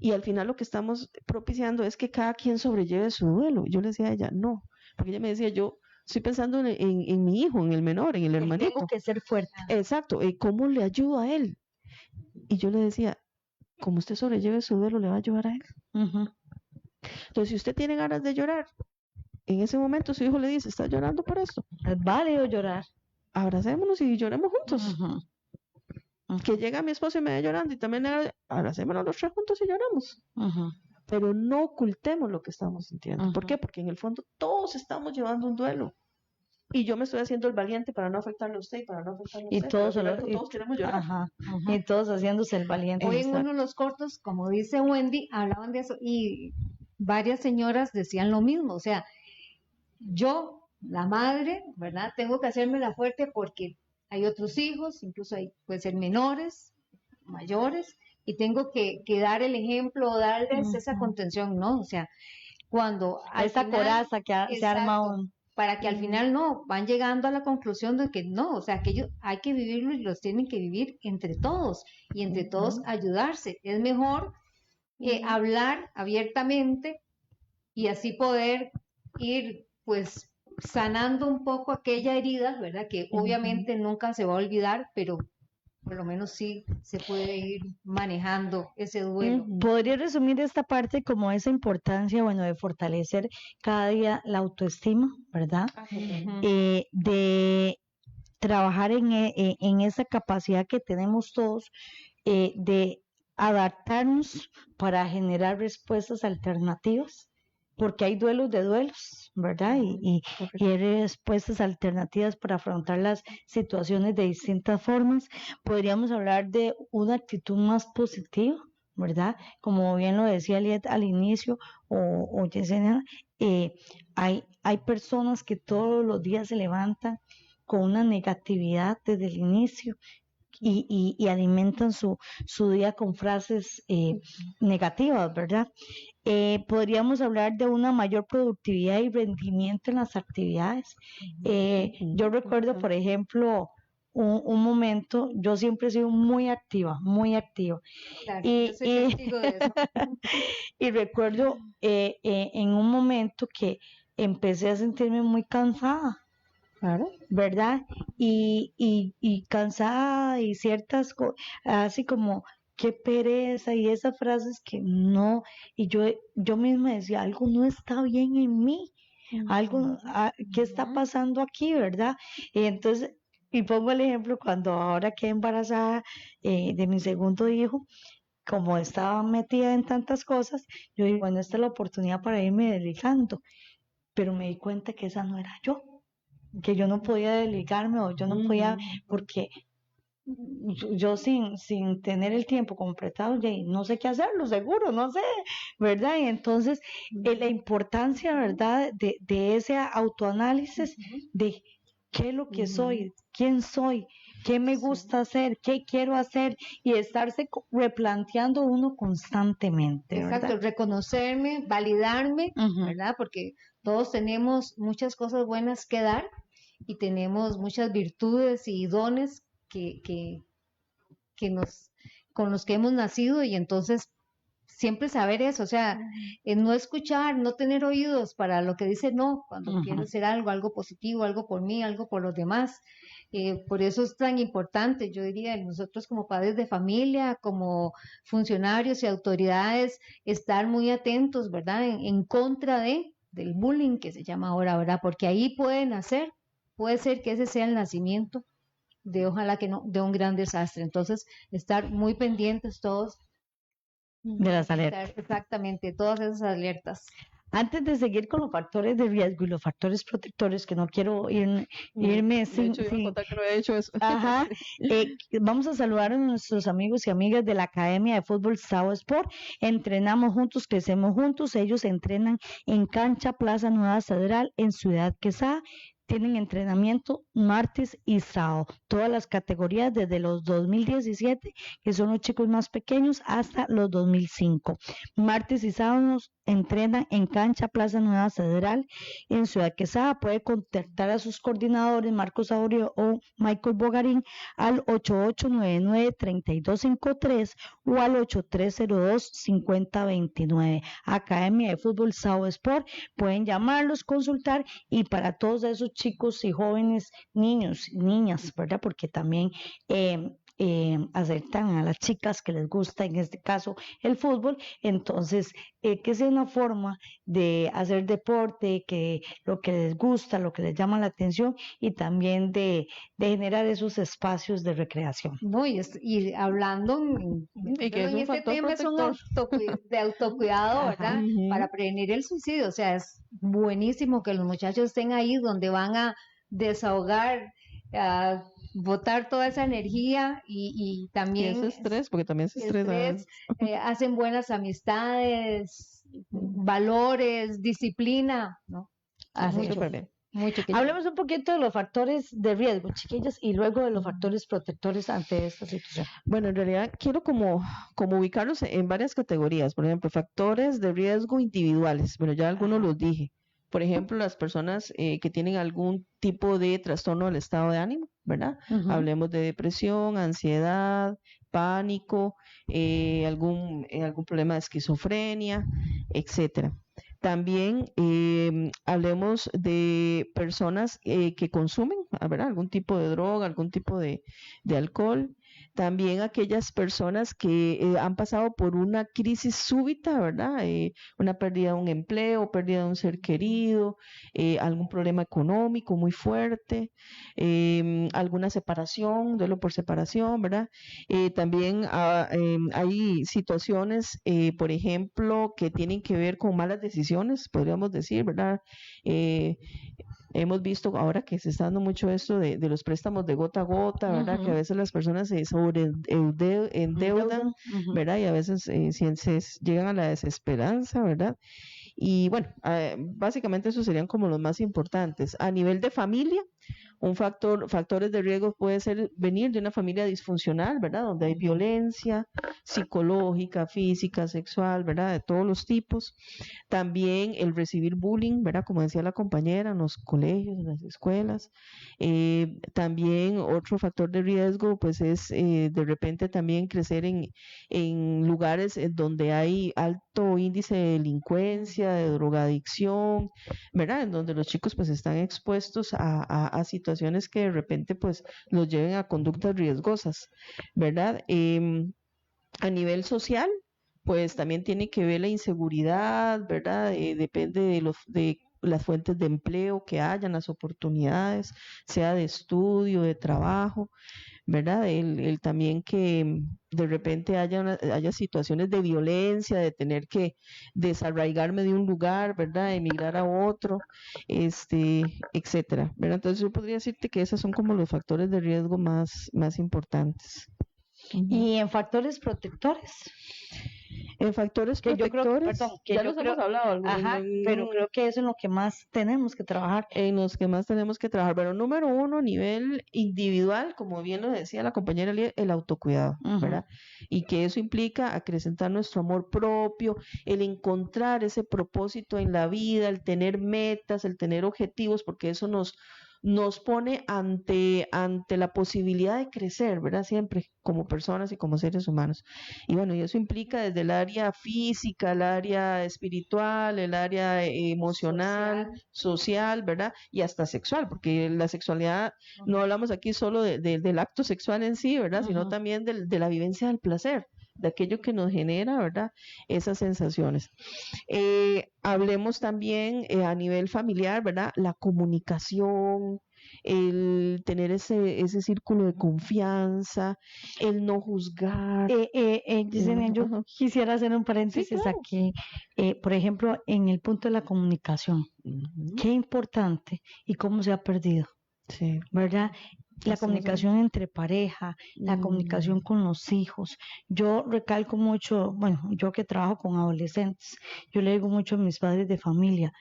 Y al final lo que estamos propiciando es que cada quien sobrelleve su duelo. Yo le decía a ella, no, porque ella me decía, yo estoy pensando en mi hijo, en el menor, en el Tengo hermanito. que ser fuerte. Exacto, ¿cómo le ayudo a él? Y yo le decía, como usted sobrelleve su duelo, le va a ayudar a él. Ujú. Entonces, si usted tiene ganas de llorar, en ese momento su hijo le dice, ¿está llorando por esto? Es válido llorar. Abracémonos y lloremos juntos. Ujú. Ujú. Que llega mi esposo y me ve llorando y también abracémonos los tres juntos y lloramos. Ujú. Pero no ocultemos lo que estamos sintiendo. ¿Por Ujú. qué? Porque en el fondo todos estamos llevando un duelo. Y yo me estoy haciendo el valiente para no afectarle a usted y para no afectarle a Y usted. Pero al todos, final todos queremos llorar. ajá. Ujú. Y todos haciéndose el valiente. Hoy en Exacto. uno de los cortos, como dice Wendy, hablaban de eso y varias señoras decían lo mismo, o sea, yo, la madre, ¿verdad? Tengo que hacerme la fuerte porque hay otros hijos, incluso puede ser menores, mayores, y tengo que dar el ejemplo o darles esa contención, ¿no? O sea, cuando al Esa final, coraza que se arma exacto, para que al final no, van llegando a la conclusión de que no, o sea, que ellos hay que vivirlo y los tienen que vivir entre todos y entre todos ayudarse. Es mejor hablar abiertamente y así poder ir pues sanando un poco aquella herida, ¿verdad? Que obviamente nunca se va a olvidar, pero por lo menos sí se puede ir manejando ese duelo. Podría resumir esta parte como esa importancia, bueno, de fortalecer cada día la autoestima, ¿verdad? De trabajar en esa capacidad que tenemos todos de adaptarnos para generar respuestas alternativas, porque hay duelos de duelos, ¿verdad? Y hay respuestas alternativas para afrontar las situaciones de distintas formas. Podríamos hablar de una actitud más positiva, ¿verdad? Como bien lo decía Liet al inicio o Yesenia, hay personas que todos los días se levantan con una negatividad desde el inicio y alimentan su día con frases negativas, ¿verdad? Podríamos hablar de una mayor productividad y rendimiento en las actividades. Yo recuerdo, por ejemplo, un momento, yo siempre he sido muy activa, muy activa. Claro, yo soy testigo de eso. Y recuerdo en un momento que empecé a sentirme muy cansada. Claro. ¿Verdad? Y cansada y ciertas cosas, así como qué pereza y esas frases que no, y yo misma decía, algo no está bien en mí, algo, ¿qué está pasando aquí, verdad? Y entonces, y pongo el ejemplo cuando ahora quedé embarazada de mi segundo hijo, como estaba metida en tantas cosas, yo digo, bueno, esta es la oportunidad para irme delicando, pero me di cuenta que esa no era yo, que yo no podía delegarme o yo no podía, porque yo sin tener el tiempo completado, no sé qué hacerlo, seguro, no sé, ¿verdad? Y entonces la importancia, ¿verdad? De ese autoanálisis de qué es lo que soy, quién soy, qué me gusta hacer, qué quiero hacer y estarse replanteando uno constantemente, Exacto, ¿verdad? reconocerme, validarme, ¿verdad? Porque todos tenemos muchas cosas buenas que dar y tenemos muchas virtudes y dones con los que hemos nacido y entonces siempre saber eso, o sea, no escuchar, no tener oídos para lo que dice no, cuando quiero hacer algo positivo, algo por mí, algo por los demás. Por eso es tan importante, yo diría, nosotros como padres de familia, como funcionarios y autoridades, estar muy atentos, ¿verdad? En contra del bullying que se llama ahora, ¿verdad? Porque ahí puede ser que ese sea el nacimiento de, ojalá que no, de un gran desastre. Entonces, estar muy pendientes todos de las alertas. Exactamente, todas esas alertas. Antes de seguir con los factores de riesgo y los factores protectores, que no quiero irme sin... De hecho, iba a contar que no había hecho eso. Ajá, vamos a saludar a nuestros amigos y amigas de la Academia de Fútbol Sao Sport. Entrenamos juntos, crecemos juntos. Ellos entrenan en Cancha Plaza Nueva Cedral en Ciudad Quesada. Tienen entrenamiento martes y sábado, todas las categorías desde los 2017, que son los chicos más pequeños, hasta los 2005. Martes y sábados entrenan en Cancha Plaza Nueva Cedral en Ciudad Quesada. Puede contactar a sus coordinadores Marcos Aurio o Michael Bogarín al 8899-3253 o al 8302-5029. Academia de Fútbol Sao Sport, pueden llamarlos, consultar, y para todos esos chicos y jóvenes, niños, niñas, ¿verdad? Porque también aceptan a las chicas que les gusta, en este caso, el fútbol. Entonces, que sea una forma de hacer deporte, que lo que les gusta, lo que les llama la atención, y también de generar esos espacios de recreación. No, y hablando Y que es en un este factor tema es protector. de autocuidado, ¿verdad? Para prevenir el suicidio. O sea, es buenísimo que los muchachos estén ahí donde van a desahogar, a botar toda esa energía y Y también ese estrés, porque también se estresa. hacen buenas amistades, valores, disciplina, ¿no? Así Súper bien. muy chiquito. Hablemos un poquito de los factores de riesgo, chiquillas, y luego de los factores protectores ante esta situación. Bueno, en realidad quiero como ubicarlos en varias categorías. Por ejemplo, factores de riesgo individuales. Bueno, ya algunos los dije. Por ejemplo, las personas que tienen algún tipo de trastorno del estado de ánimo, ¿verdad? Hablemos de depresión, ansiedad, pánico, algún problema de esquizofrenia, etcétera. También hablemos de personas que consumen, ¿verdad? Algún tipo de droga, algún tipo de alcohol. También aquellas personas que han pasado por una crisis súbita, ¿verdad? Una pérdida de un empleo, pérdida de un ser querido, algún problema económico muy fuerte, alguna separación, duelo por separación, ¿verdad? También hay situaciones, por ejemplo, que tienen que ver con malas decisiones, podríamos decir, ¿verdad? Hemos visto ahora que se está dando mucho esto de los préstamos de gota a gota, ¿verdad? Que a veces las personas se endeudan, ¿verdad? Y a veces se llegan a la desesperanza, ¿verdad? Y bueno, básicamente esos serían como los más importantes. A nivel de familia, factores de riesgo puede ser venir de una familia disfuncional, ¿verdad? Donde hay violencia psicológica, física, sexual, ¿verdad? De todos los tipos. También el recibir bullying, ¿verdad? Como decía la compañera, en los colegios, en las escuelas. También otro factor de riesgo, pues es de repente también crecer en lugares en donde hay alto índice de delincuencia, de drogadicción, ¿verdad? En donde los chicos pues están expuestos a situaciones que de repente pues los lleven a conductas riesgosas, ¿verdad? A nivel social, pues también tiene que ver la inseguridad, ¿verdad? Depende de las fuentes de empleo que hayan, las oportunidades, sea de estudio, de trabajo, ¿verdad? El también que de repente haya situaciones de violencia, de tener que desarraigarme de un lugar, ¿verdad? Emigrar a otro, etcétera, ¿verdad? Entonces yo podría decirte que esos son como los factores de riesgo más importantes. Y en factores protectores. En factores Que yo creo, protectores, perdón, que ya yo los creo, hemos hablado, ajá, pero creo que eso es en lo que más tenemos que trabajar. en los que más tenemos que trabajar. Pero número uno, a nivel individual, como bien lo decía la compañera Lía, el autocuidado, ¿verdad? Y que eso implica acrecentar nuestro amor propio, el encontrar ese propósito en la vida, el tener metas, el tener objetivos, porque eso nos pone ante la posibilidad de crecer, ¿verdad? Siempre como personas y como seres humanos. Y bueno, y eso implica desde el área física, el área espiritual, el área emocional, social, ¿verdad? Y hasta sexual, porque la sexualidad, no hablamos aquí solo del acto sexual en sí, ¿verdad? Sino también de la vivencia del placer, de aquello que nos genera, ¿verdad? Esas sensaciones. Hablemos también a nivel familiar, ¿verdad? La comunicación, el tener ese círculo de confianza, el no juzgar. Yesenia, yo quisiera hacer un paréntesis Sí, claro. aquí. Por ejemplo, en el punto de la comunicación, qué importante y cómo se ha perdido, Sí. ¿verdad? La comunicación entre pareja, la comunicación con los hijos. Yo recalco mucho, bueno, yo que trabajo con adolescentes, yo le digo mucho a mis padres de familia,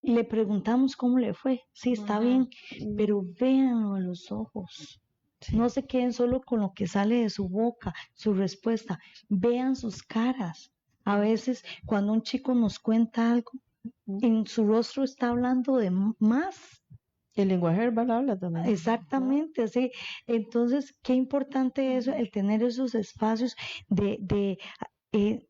le preguntamos cómo le fue, sí, está bien, pero véanlo a los ojos. No se queden solo con lo que sale de su boca, su respuesta, vean sus caras. A veces cuando un chico nos cuenta algo, en su rostro está hablando de más. El lenguaje verbal habla también. Exactamente, así. Entonces, qué importante es el tener esos espacios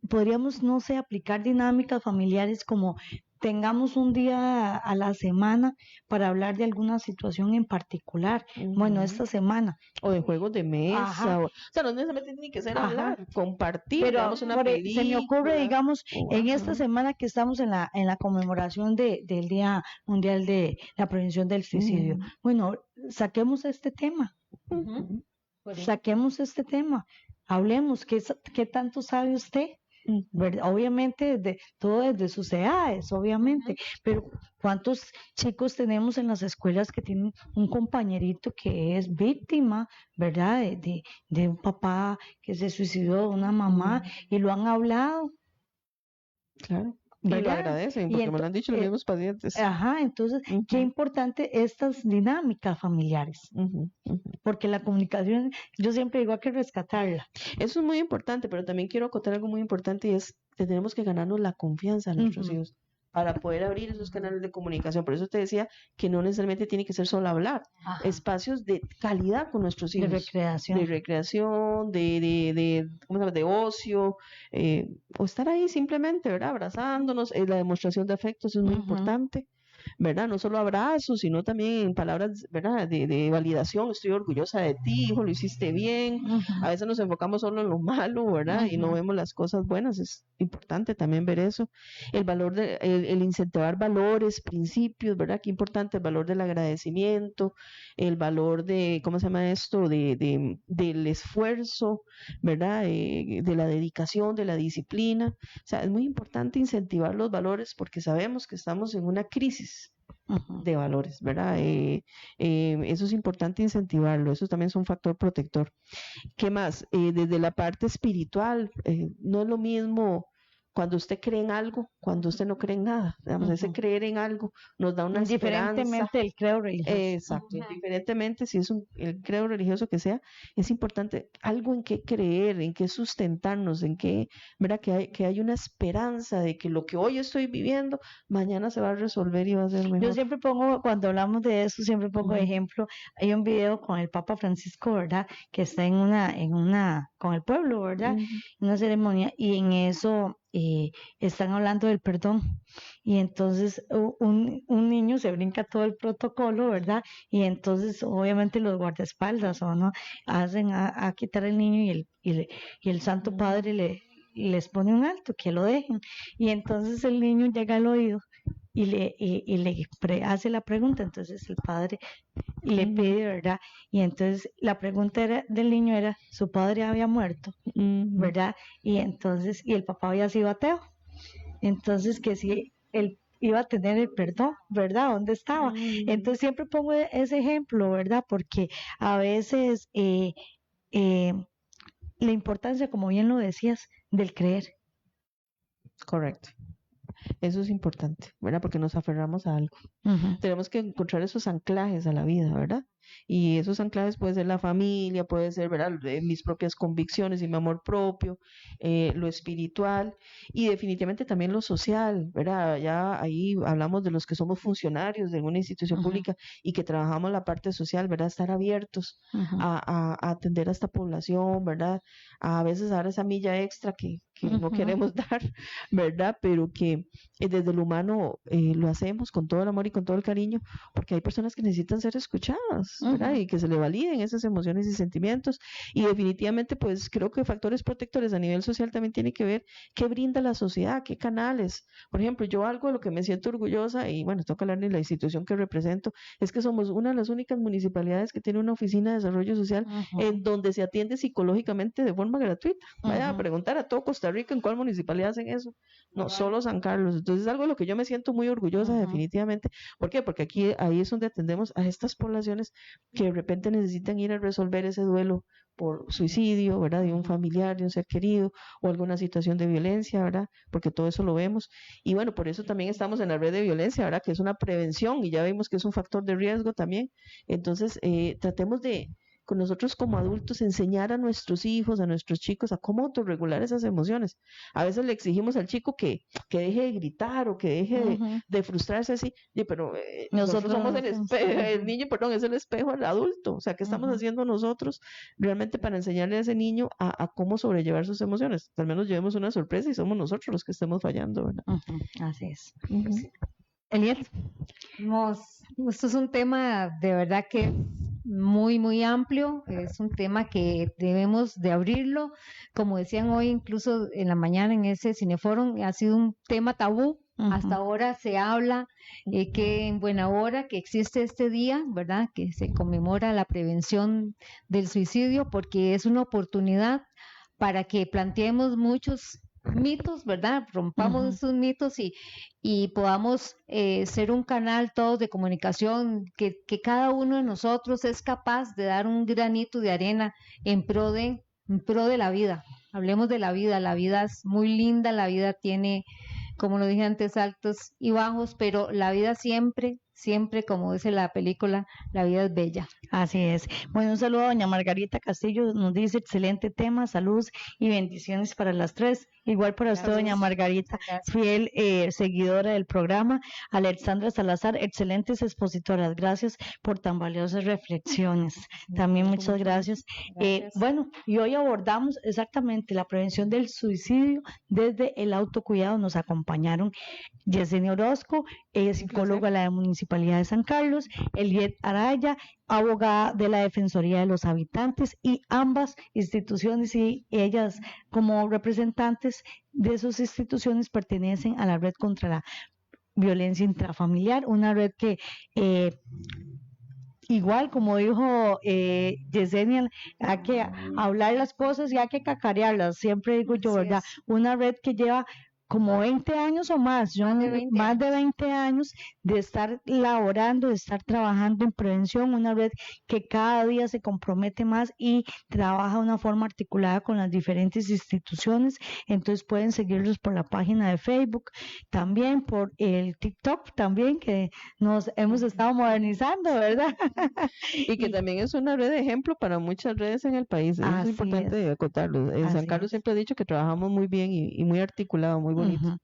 podríamos, no sé, aplicar dinámicas familiares como tengamos un día a la semana para hablar de alguna situación en particular. Bueno, esta semana. O de juegos de mesa. Ajá. O sea, no necesariamente tiene que ser Ajá. hablar, compartir, Pero veamos una película. se me ocurre, digamos, en esta Ajá. semana que estamos en la conmemoración del Día Mundial de la Prevención del Suicidio. Bueno, saquemos este tema. Saquemos este tema. Hablemos, ¿qué tanto sabe usted? ¿Verdad? Obviamente, todo desde sus edades, obviamente, pero ¿cuántos chicos tenemos en las escuelas que tienen un compañerito que es víctima, ¿verdad? De un papá que se suicidó, de una mamá, y lo han hablado. Claro. Y lo ¿verdad? agradecen, Y porque me lo han dicho los mismos pacientes. Ajá, entonces, qué importante estas dinámicas familiares, Ujú, ujú. porque la comunicación, yo siempre digo, hay que rescatarla. Eso es muy importante, pero también quiero acotar algo muy importante y es que tenemos que ganarnos la confianza de nuestros Ujú. hijos para poder abrir esos canales de comunicación. Por eso te decía que no necesariamente tiene que ser solo hablar, Ajá. espacios de calidad con nuestros De hijos. recreación. De recreación, ¿cómo se llama? De ocio, o estar ahí simplemente, ¿verdad? Abrazándonos. La demostración de afectos es muy Ujú. importante, ¿verdad? No solo abrazos, sino también palabras, ¿verdad? De validación. Estoy orgullosa de ti, hijo, lo hiciste bien. Ujú. A veces nos enfocamos solo en lo malo, ¿verdad? Y no Ujú. vemos las cosas buenas. Es importante también ver eso. El valor el incentivar valores, principios, ¿verdad? Qué importante el valor del agradecimiento, el valor de, ¿cómo se llama esto? Del esfuerzo, ¿verdad? De la dedicación, de la disciplina. O sea, es muy importante incentivar los valores porque sabemos que estamos en una crisis Ujú. de valores, ¿verdad? Eso es importante incentivarlo, eso también es un factor protector. ¿Qué más? Desde la parte espiritual, no es lo mismo cuando usted cree en algo, cuando usted no cree en nada. Digamos, ese Ujú. creer en algo nos da una esperanza. Indiferentemente del credo religioso. Exacto, indiferentemente si es el credo religioso que sea, es importante algo en qué creer, en qué sustentarnos, en qué, ¿verdad? Que hay una esperanza de que lo que hoy estoy viviendo, mañana se va a resolver y va a ser Yo mejor. siempre pongo, cuando hablamos de eso, siempre pongo Ujú. ejemplo. Hay un video con el Papa Francisco, ¿verdad? Que está con el pueblo, ¿verdad? Ujú. En una ceremonia, y en eso están hablando del perdón. Y entonces un niño se brinca todo el protocolo, ¿verdad? Y entonces, obviamente, los guardaespaldas o no hacen a quitar al niño y el Santo Padre les pone un alto, que lo dejen. Y entonces el niño llega al oído y le hace la pregunta, entonces el padre le Ujú. pide, ¿verdad? Y entonces la pregunta del niño era, su padre había muerto, Ujú. ¿verdad? Y entonces, y el papá había sido ateo, entonces que si él iba a tener el perdón, ¿verdad? ¿Dónde estaba? Ujú. Entonces siempre pongo ese ejemplo, ¿verdad? Porque a veces eh, la importancia, como bien lo decías, del creer. Correcto. Eso es importante, ¿verdad? Porque nos aferramos a algo. Ujú. Tenemos que encontrar esos anclajes a la vida, ¿verdad? Y esos anclajes puede ser la familia, puede ser, ¿verdad? Mis propias convicciones y mi amor propio, lo espiritual y definitivamente también lo social, ¿verdad? Ya ahí hablamos de los que somos funcionarios de alguna institución Ujú. pública y que trabajamos la parte social, ¿verdad? Estar abiertos Ujú. a atender a esta población, ¿verdad? A veces dar esa milla extra que no Ujú. queremos dar, ¿verdad? Pero que desde lo humano lo hacemos con todo el amor y con todo el cariño, porque hay personas que necesitan ser escuchadas, ¿verdad? Ujú. Y que se le validen esas emociones y sentimientos. Y definitivamente, pues creo que factores protectores a nivel social también tiene que ver qué brinda la sociedad, qué canales. Por ejemplo, yo algo de lo que me siento orgullosa, y bueno, tengo que hablar de la institución que represento, es que somos una de las únicas municipalidades que tiene una oficina de desarrollo social Ujú. en donde se atiende psicológicamente de forma gratuita. Vaya a Ujú. preguntar a todo Costa Rica en cuál municipalidad hacen eso. No, solo San Carlos. Entonces es algo de lo que yo me siento muy orgullosa Ujú. definitivamente. ¿Por qué? Porque ahí es donde atendemos a estas poblaciones que de repente necesitan ir a resolver ese duelo por suicidio, ¿verdad? De un familiar, de un ser querido o alguna situación de violencia, ¿verdad? Porque todo eso lo vemos. Y bueno, por eso también estamos en la red de violencia, ¿verdad? Que es una prevención y ya vimos que es un factor de riesgo también. Entonces, tratemos de con nosotros como adultos enseñar a nuestros hijos, a nuestros chicos, a cómo autorregular esas emociones. A veces le exigimos al chico que deje de gritar o que deje Ujú. de frustrarse así, pero nosotros Nosotros somos no el hacemos. espejo, el Ujú. niño, perdón, es el espejo del adulto. O sea, ¿qué estamos Ujú. haciendo nosotros realmente para enseñarle a ese niño a cómo sobrellevar sus emociones? Al menos llevemos una sorpresa y somos nosotros los que estemos fallando, ¿verdad? Ujú. Así es. Ujú. Eliel. Esto es un tema de verdad que muy, muy amplio, es un tema que debemos de abrirlo, como decían hoy incluso en la mañana en ese Cineforum, ha sido un tema tabú, hasta Ujú. ahora se habla que en buena hora que existe este día, ¿verdad? Que se conmemora la prevención del suicidio porque es una oportunidad para que planteemos muchos mitos, ¿verdad? Rompamos Ujú. esos mitos y podamos ser un canal todos de comunicación, que cada uno de nosotros es capaz de dar un granito de arena en pro de la vida. Hablemos de la vida es muy linda, la vida tiene como lo dije antes, altos y bajos, pero la vida siempre, siempre, como dice la película, la vida es bella. Así es. Bueno, un saludo a doña Margarita Castillo, nos dice excelente tema, salud y bendiciones para las tres. Igual para usted, doña Gracias. Margarita, Gracias. fiel seguidora del programa. Alexandra Salazar, excelentes expositoras, gracias por tan valiosas reflexiones. También muchas gracias. Gracias. Bueno, y hoy abordamos exactamente la prevención del suicidio desde el autocuidado. Nos acompañaron Yesenia Orozco, psicóloga de la Municipalidad de San Carlos, Eliet Araya, abogada de la Defensoría de los Habitantes, y ambas instituciones y ellas como representantes de sus instituciones pertenecen a la red contra la violencia intrafamiliar, una red que igual como dijo Yesenia, hay que hablar las cosas y hay que cacarearlas, siempre digo yo, Así ¿verdad? es. Una red que lleva como 20 años o más, más de 20 años de estar laborando, de estar trabajando en prevención, una red que cada día se compromete más y trabaja de una forma articulada con las diferentes instituciones. Entonces pueden seguirlos por la página de Facebook, también por el TikTok también, que nos hemos estado modernizando, ¿verdad? Y que también es una red de ejemplo para muchas redes en el país. Eso es importante acotarlo. En San Carlos siempre he dicho que trabajamos muy bien y muy articulado, muy bonito. Uh-huh.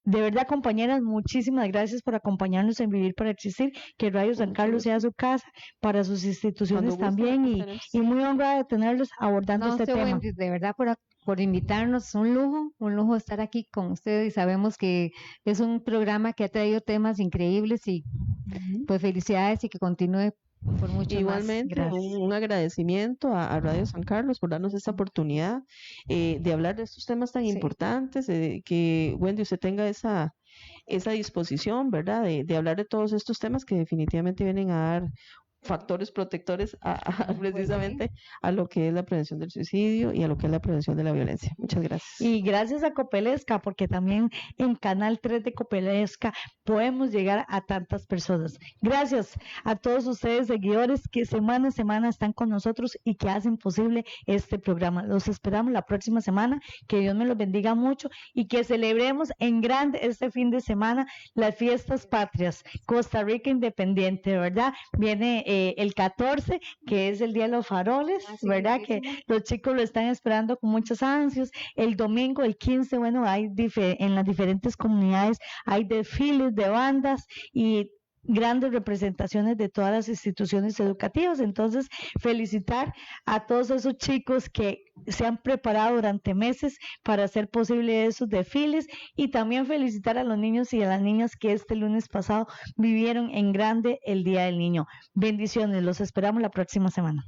De verdad, compañeras, muchísimas gracias por acompañarnos en Vivir para Existir, que Radio San Carlos sea su casa, para sus instituciones también, y muy honrada de tenerlos abordando este tema. Wendy, de verdad, por invitarnos, un lujo estar aquí con ustedes, y sabemos que es un programa que ha traído temas increíbles y pues felicidades y que continúe por mucho Igualmente, más. un agradecimiento a Radio San Carlos por darnos esta oportunidad de hablar de estos temas tan importantes, que Wendy, usted tenga esa disposición, ¿verdad? De hablar de todos estos temas que definitivamente vienen a dar factores protectores precisamente a lo que es la prevención del suicidio y a lo que es la prevención de la violencia. Muchas gracias. Y gracias a Copelesca, porque también en Canal 3 de Copelesca podemos llegar a tantas personas. Gracias a todos ustedes, seguidores, que semana a semana están con nosotros y que hacen posible este programa. Los esperamos la próxima semana. Que Dios me los bendiga mucho y que celebremos en grande este fin de semana las fiestas patrias. Costa Rica Independiente, ¿verdad? Viene el 14, que es el Día de los Faroles, ¿verdad? Que los chicos lo están esperando con muchas ansias. El domingo, el 15, bueno, hay en las diferentes comunidades hay desfiles de bandas y grandes representaciones de todas las instituciones educativas. Entonces, felicitar a todos esos chicos que se han preparado durante meses para hacer posible esos desfiles, y también felicitar a los niños y a las niñas que este lunes pasado vivieron en grande el Día del Niño. Bendiciones, los esperamos la próxima semana.